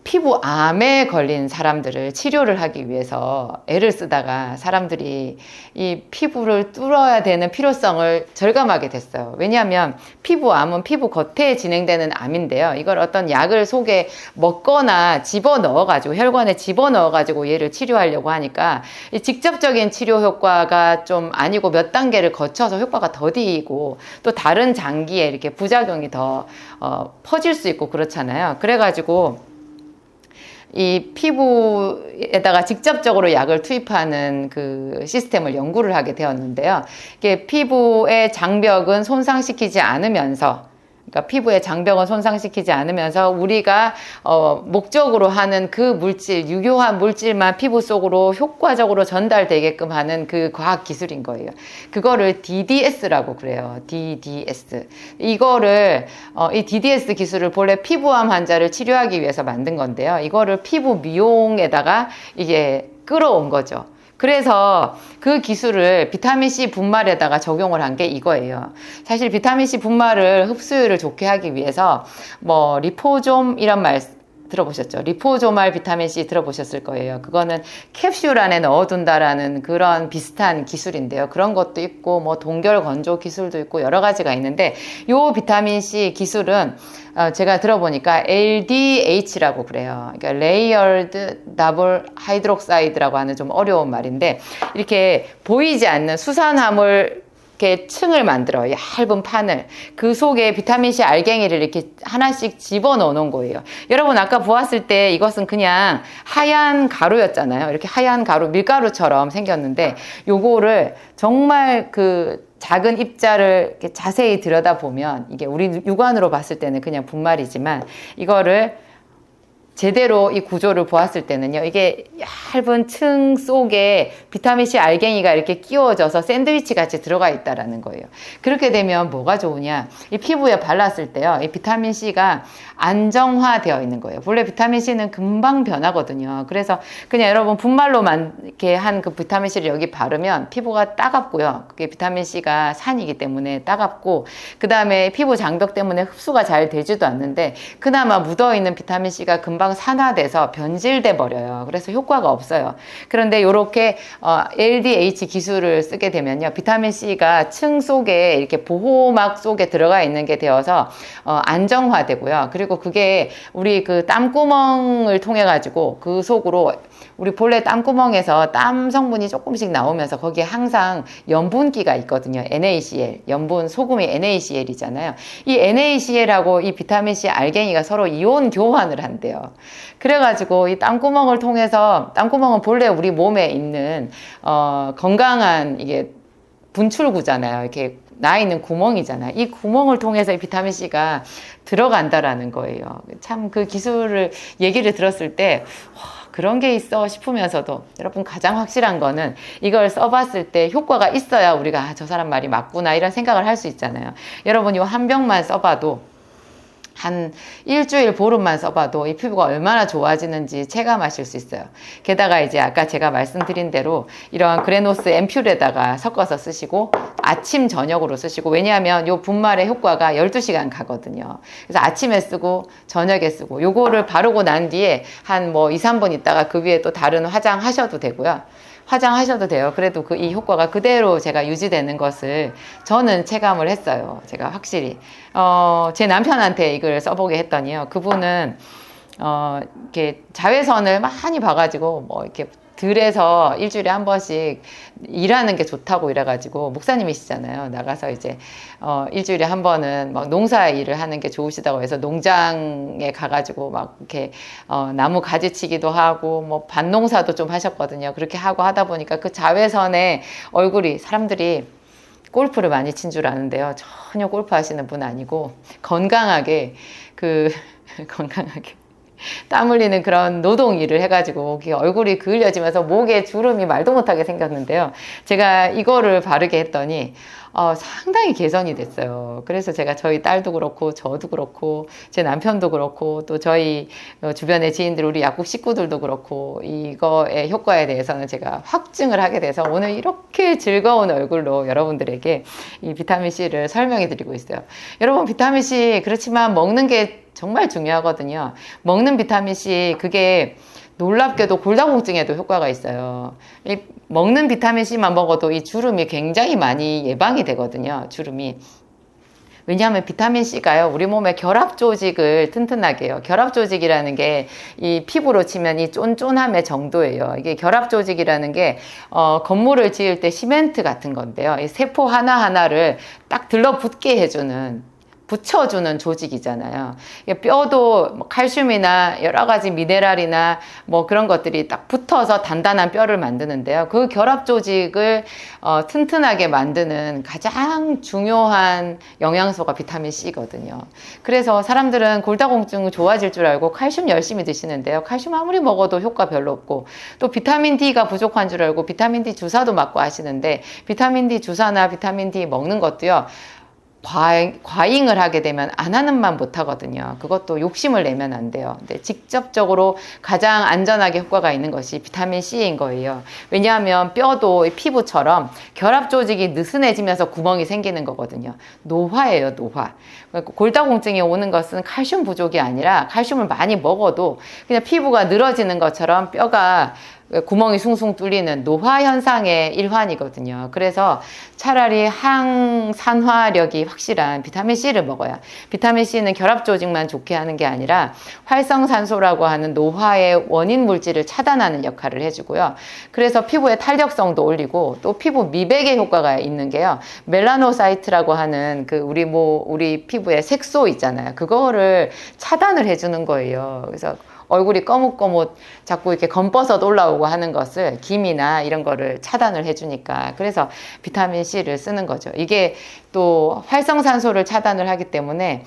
피부암에 걸린 사람들을 치료를 하기 위해서 애를 쓰다가 사람들이 이 피부를 뚫어야 되는 필요성을 절감하게 됐어요. 왜냐하면 피부암은 피부 겉에 진행되는 암인데요. 이걸 어떤 약을 속에 먹거나 집어넣어가지고 혈관에 집어넣어가지고 얘를 치료하려고 하니까 이 직접적인 치료 효과가 좀 아니고 몇 단계를 거쳐서 효과가 더디고 또 다른 장기에 이렇게 부작용이 더 퍼질 수 있고 그렇잖아요. 그래가지고 이 피부에다가 직접적으로 약을 투입하는 그 시스템을 연구를 하게 되었는데요. 이게 피부의 장벽은 손상시키지 않으면서, 그러니까 피부의 장벽은 손상시키지 않으면서 우리가 목적으로 하는 그 물질, 유효한 물질만 피부 속으로 효과적으로 전달되게끔 하는 그 과학 기술인 거예요. 그거를 DDS라고 그래요. DDS. 이거를 이 DDS 기술을 본래 피부암 환자를 치료하기 위해서 만든 건데요. 이거를 피부 미용에다가 이게 끌어온 거죠. 그래서 그 기술을 비타민C 분말에다가 적용을 한 게 이거예요. 사실 비타민C 분말을 흡수율을 좋게 하기 위해서 뭐 리포좀 이런 말 들어보셨죠? 리포조말 비타민C 들어보셨을 거예요. 그거는 캡슐 안에 넣어둔다라는 그런 비슷한 기술인데요. 그런 것도 있고 뭐 동결 건조 기술도 있고 여러 가지가 있는데 요 비타민C 기술은 제가 들어보니까 LDH라고 그래요. 그러니까 레이어드 더블 하이드록사이드라고 하는 좀 어려운 말인데 이렇게 보이지 않는 수산화물 이렇게 층을 만들어요. 얇은 판을. 그 속에 비타민C 알갱이를 이렇게 하나씩 집어넣어 놓은 거예요. 여러분 아까 보았을 때 이것은 그냥 하얀 가루였잖아요. 이렇게 하얀 가루, 밀가루처럼 생겼는데 요거를 정말 그 작은 입자를 이렇게 자세히 들여다보면 이게 우리 육안으로 봤을 때는 그냥 분말이지만 이거를 제대로 이 구조를 보았을 때는요, 이게 얇은 층 속에 비타민C 알갱이가 이렇게 끼워져서 샌드위치 같이 들어가 있다라는 거예요. 그렇게 되면 뭐가 좋으냐, 이 피부에 발랐을 때요, 이 비타민C가 안정화되어 있는 거예요. 원래 비타민C는 금방 변하거든요. 그래서 그냥 여러분 분말로만 이렇게 한 그 비타민C를 여기 바르면 피부가 따갑고요. 그게 비타민C가 산이기 때문에 따갑고, 그 다음에 피부 장벽 때문에 흡수가 잘 되지도 않는데 그나마 묻어있는 비타민C가 금방 산화돼서 변질돼 버려요. 그래서 효과가 없어요. 그런데 이렇게 LDH 기술을 쓰게 되면요, 비타민C가 층 속에 이렇게 보호막 속에 들어가 있는 게 되어서 안정화되고요. 그리고 그게 우리 그 땀구멍을 통해 가지고 그 속으로, 우리 본래 땀구멍에서 땀 성분이 조금씩 나오면서 거기에 항상 염분기가 있거든요. NaCl, 염분, 소금이 NaCl이잖아요. 이 NaCl하고 이 비타민C 알갱이가 서로 이온 교환을 한대요. 그래가지고 이 땀구멍을 통해서, 땀구멍은 본래 우리 몸에 있는 건강한 이게 분출구잖아요. 이렇게 나 있는 구멍이잖아요. 이 구멍을 통해서 이 비타민C가 들어간다라는 거예요. 참 그 기술을 얘기를 들었을 때 그런 게 있어 싶으면서도, 여러분 가장 확실한 거는 이걸 써봤을 때 효과가 있어야 우리가 저 사람 말이 맞구나 이런 생각을 할 수 있잖아요. 여러분 이 한 병만 써봐도, 한 일주일 보름만 써봐도 이 피부가 얼마나 좋아지는지 체감하실 수 있어요. 게다가 이제 아까 제가 말씀드린 대로 이러한 그레노스 앰플에다가 섞어서 쓰시고 아침 저녁으로 쓰시고, 왜냐하면 요 분말의 효과가 12시간 가거든요. 그래서 아침에 쓰고 저녁에 쓰고, 요거를 바르고 난 뒤에 한 뭐 2, 3분 있다가 그 위에 또 다른 화장하셔도 되고요. 화장하셔도 돼요. 그래도 이 효과가 그대로 제가 유지되는 것을 저는 체감을 했어요. 제가 확실히. 제 남편한테 이걸 써보게 했더니요, 그분은, 이렇게 자외선을 많이 봐가지고, 뭐, 이렇게 들에서 일주일에 한 번씩 일하는 게 좋다고 이래가지고, 목사님이시잖아요. 나가서 이제 일주일에 한 번은 막 농사 일을 하는 게 좋으시다고 해서 농장에 가가지고 막 이렇게 나무 가지치기도 하고 뭐 밭농사도 좀 하셨거든요. 그렇게 하고 하다 보니까 그 자외선에 얼굴이, 사람들이 골프를 많이 친 줄 아는데요, 전혀 골프 하시는 분 아니고 건강하게 건강하게 땀 흘리는 그런 노동 일을 해가지고 얼굴이 그을려지면서 목에 주름이 말도 못하게 생겼는데요. 제가 이거를 바르게 했더니 상당히 개선이 됐어요. 그래서 제가 저희 딸도 그렇고 저도 그렇고 제 남편도 그렇고 또 저희 주변의 지인들, 우리 약국 식구들도 그렇고 이거의 효과에 대해서는 제가 확증을 하게 돼서 오늘 이렇게 즐거운 얼굴로 여러분들에게 이 비타민C를 설명해 드리고 있어요. 여러분, 비타민C 그렇지만 먹는 게 정말 중요하거든요. 먹는 비타민C, 그게 놀랍게도 골다공증에도 효과가 있어요. 먹는 비타민C만 먹어도 이 주름이 굉장히 많이 예방이 되거든요. 주름이. 왜냐하면 비타민C가요, 우리 몸의 결합 조직을 튼튼하게 해요. 결합 조직이라는 게 이 피부로 치면 이 쫀쫀함의 정도예요. 이게 결합 조직이라는 게 건물을 지을 때 시멘트 같은 건데요, 이 세포 하나하나를 딱 들러붙게 해주는, 붙여주는 조직이잖아요. 뼈도 뭐 칼슘이나 여러 가지 미네랄이나 뭐 그런 것들이 딱 붙어서 단단한 뼈를 만드는데요. 그 결합 조직을 튼튼하게 만드는 가장 중요한 영양소가 비타민C거든요. 그래서 사람들은 골다공증 좋아질 줄 알고 칼슘 열심히 드시는데요, 칼슘 아무리 먹어도 효과 별로 없고, 또 비타민 D가 부족한 줄 알고 비타민 D 주사도 맞고 하시는데, 비타민 D 주사나 비타민 D 먹는 것도요, 과잉을 하게 되면 안 하는 만 못 하거든요. 그것도 욕심을 내면 안 돼요. 근데 직접적으로 가장 안전하게 효과가 있는 것이 비타민C인 거예요. 왜냐하면 뼈도 피부처럼 결합 조직이 느슨해지면서 구멍이 생기는 거거든요. 노화예요, 노화. 골다공증이 오는 것은 칼슘 부족이 아니라 칼슘을 많이 먹어도 그냥 피부가 늘어지는 것처럼 뼈가 구멍이 숭숭 뚫리는 노화 현상의 일환이거든요. 그래서 차라리 항산화력이 확실한 비타민C를 먹어야, 비타민C는 결합 조직만 좋게 하는 게 아니라 활성산소라고 하는 노화의 원인 물질을 차단하는 역할을 해주고요. 그래서 피부의 탄력성도 올리고, 또 피부 미백의 효과가 있는 게요, 멜라노사이트라고 하는 우리 피부의 색소 있잖아요. 그거를 차단을 해주는 거예요. 그래서 얼굴이 거뭇거뭇 자꾸 이렇게 검버섯 올라오고 하는 것을 김이나 이런 거를 차단을 해주니까 그래서 비타민 C를 쓰는 거죠. 이게 또 활성산소를 차단을 하기 때문에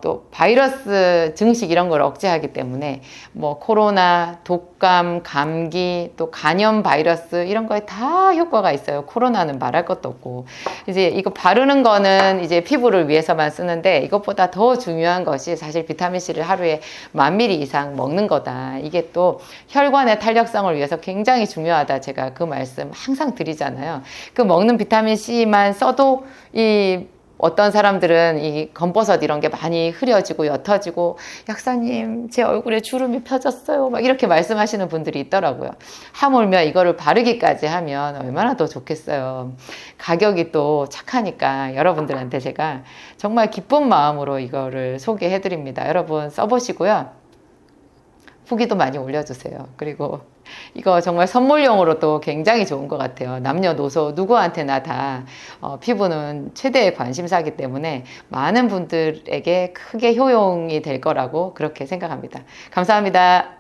또 바이러스 증식 이런 걸 억제하기 때문에 뭐 코로나, 독감, 감기, 또 간염 바이러스 이런 거에 다 효과가 있어요. 코로나는 말할 것도 없고. 이제 이거 바르는 거는 이제 피부를 위해서만 쓰는데 이것보다 더 중요한 것이 사실 비타민C를 하루에 1000ml 이상 먹는 거다. 이게 또 혈관의 탄력성을 위해서 굉장히 중요하다. 제가 그 말씀 항상 드리잖아요. 그 먹는 비타민C만 써도 어떤 사람들은 이 검버섯 이런 게 많이 흐려지고 옅어지고 약사님 제 얼굴에 주름이 펴졌어요 막 이렇게 말씀하시는 분들이 있더라고요. 하물며 이거를 바르기까지 하면 얼마나 더 좋겠어요. 가격이 또 착하니까 여러분들한테 제가 정말 기쁜 마음으로 이거를 소개해 드립니다. 여러분 써보시고요. 후기도 많이 올려주세요. 그리고 이거 정말 선물용으로 또 굉장히 좋은 것 같아요. 남녀노소 누구한테나 다 피부는 최대의 관심사이기 때문에 많은 분들에게 크게 효용이 될 거라고 그렇게 생각합니다. 감사합니다.